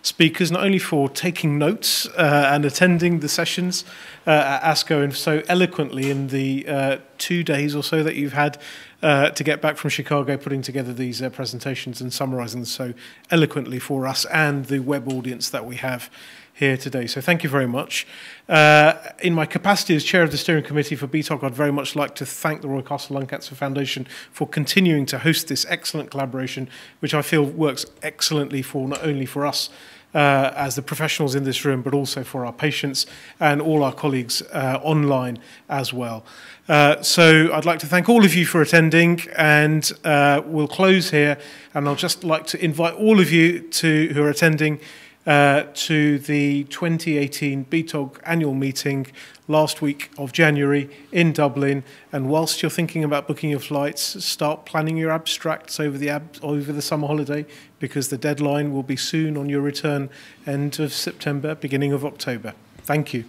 speakers, not only for taking notes and attending the sessions at ASCO and so eloquently in the 2 days or so that you've had to get back from Chicago, putting together these presentations and summarising them so eloquently for us and the web audience that we have here today. So thank you very much. In my capacity as chair of the steering committee for BTOC, I'd very much like to thank the Roy Castle Lung Cancer Foundation for continuing to host this excellent collaboration, which I feel works excellently for not only for us as the professionals in this room, but also for our patients and all our colleagues online as well. So I'd like to thank all of you for attending, and we'll close here. And I'll just like to invite all of you who are attending to the 2018 BTOG annual meeting last week of January in Dublin. And whilst you're thinking about booking your flights, start planning your abstracts over the summer holiday, because the deadline will be soon on your return, end of September, beginning of October. Thank you.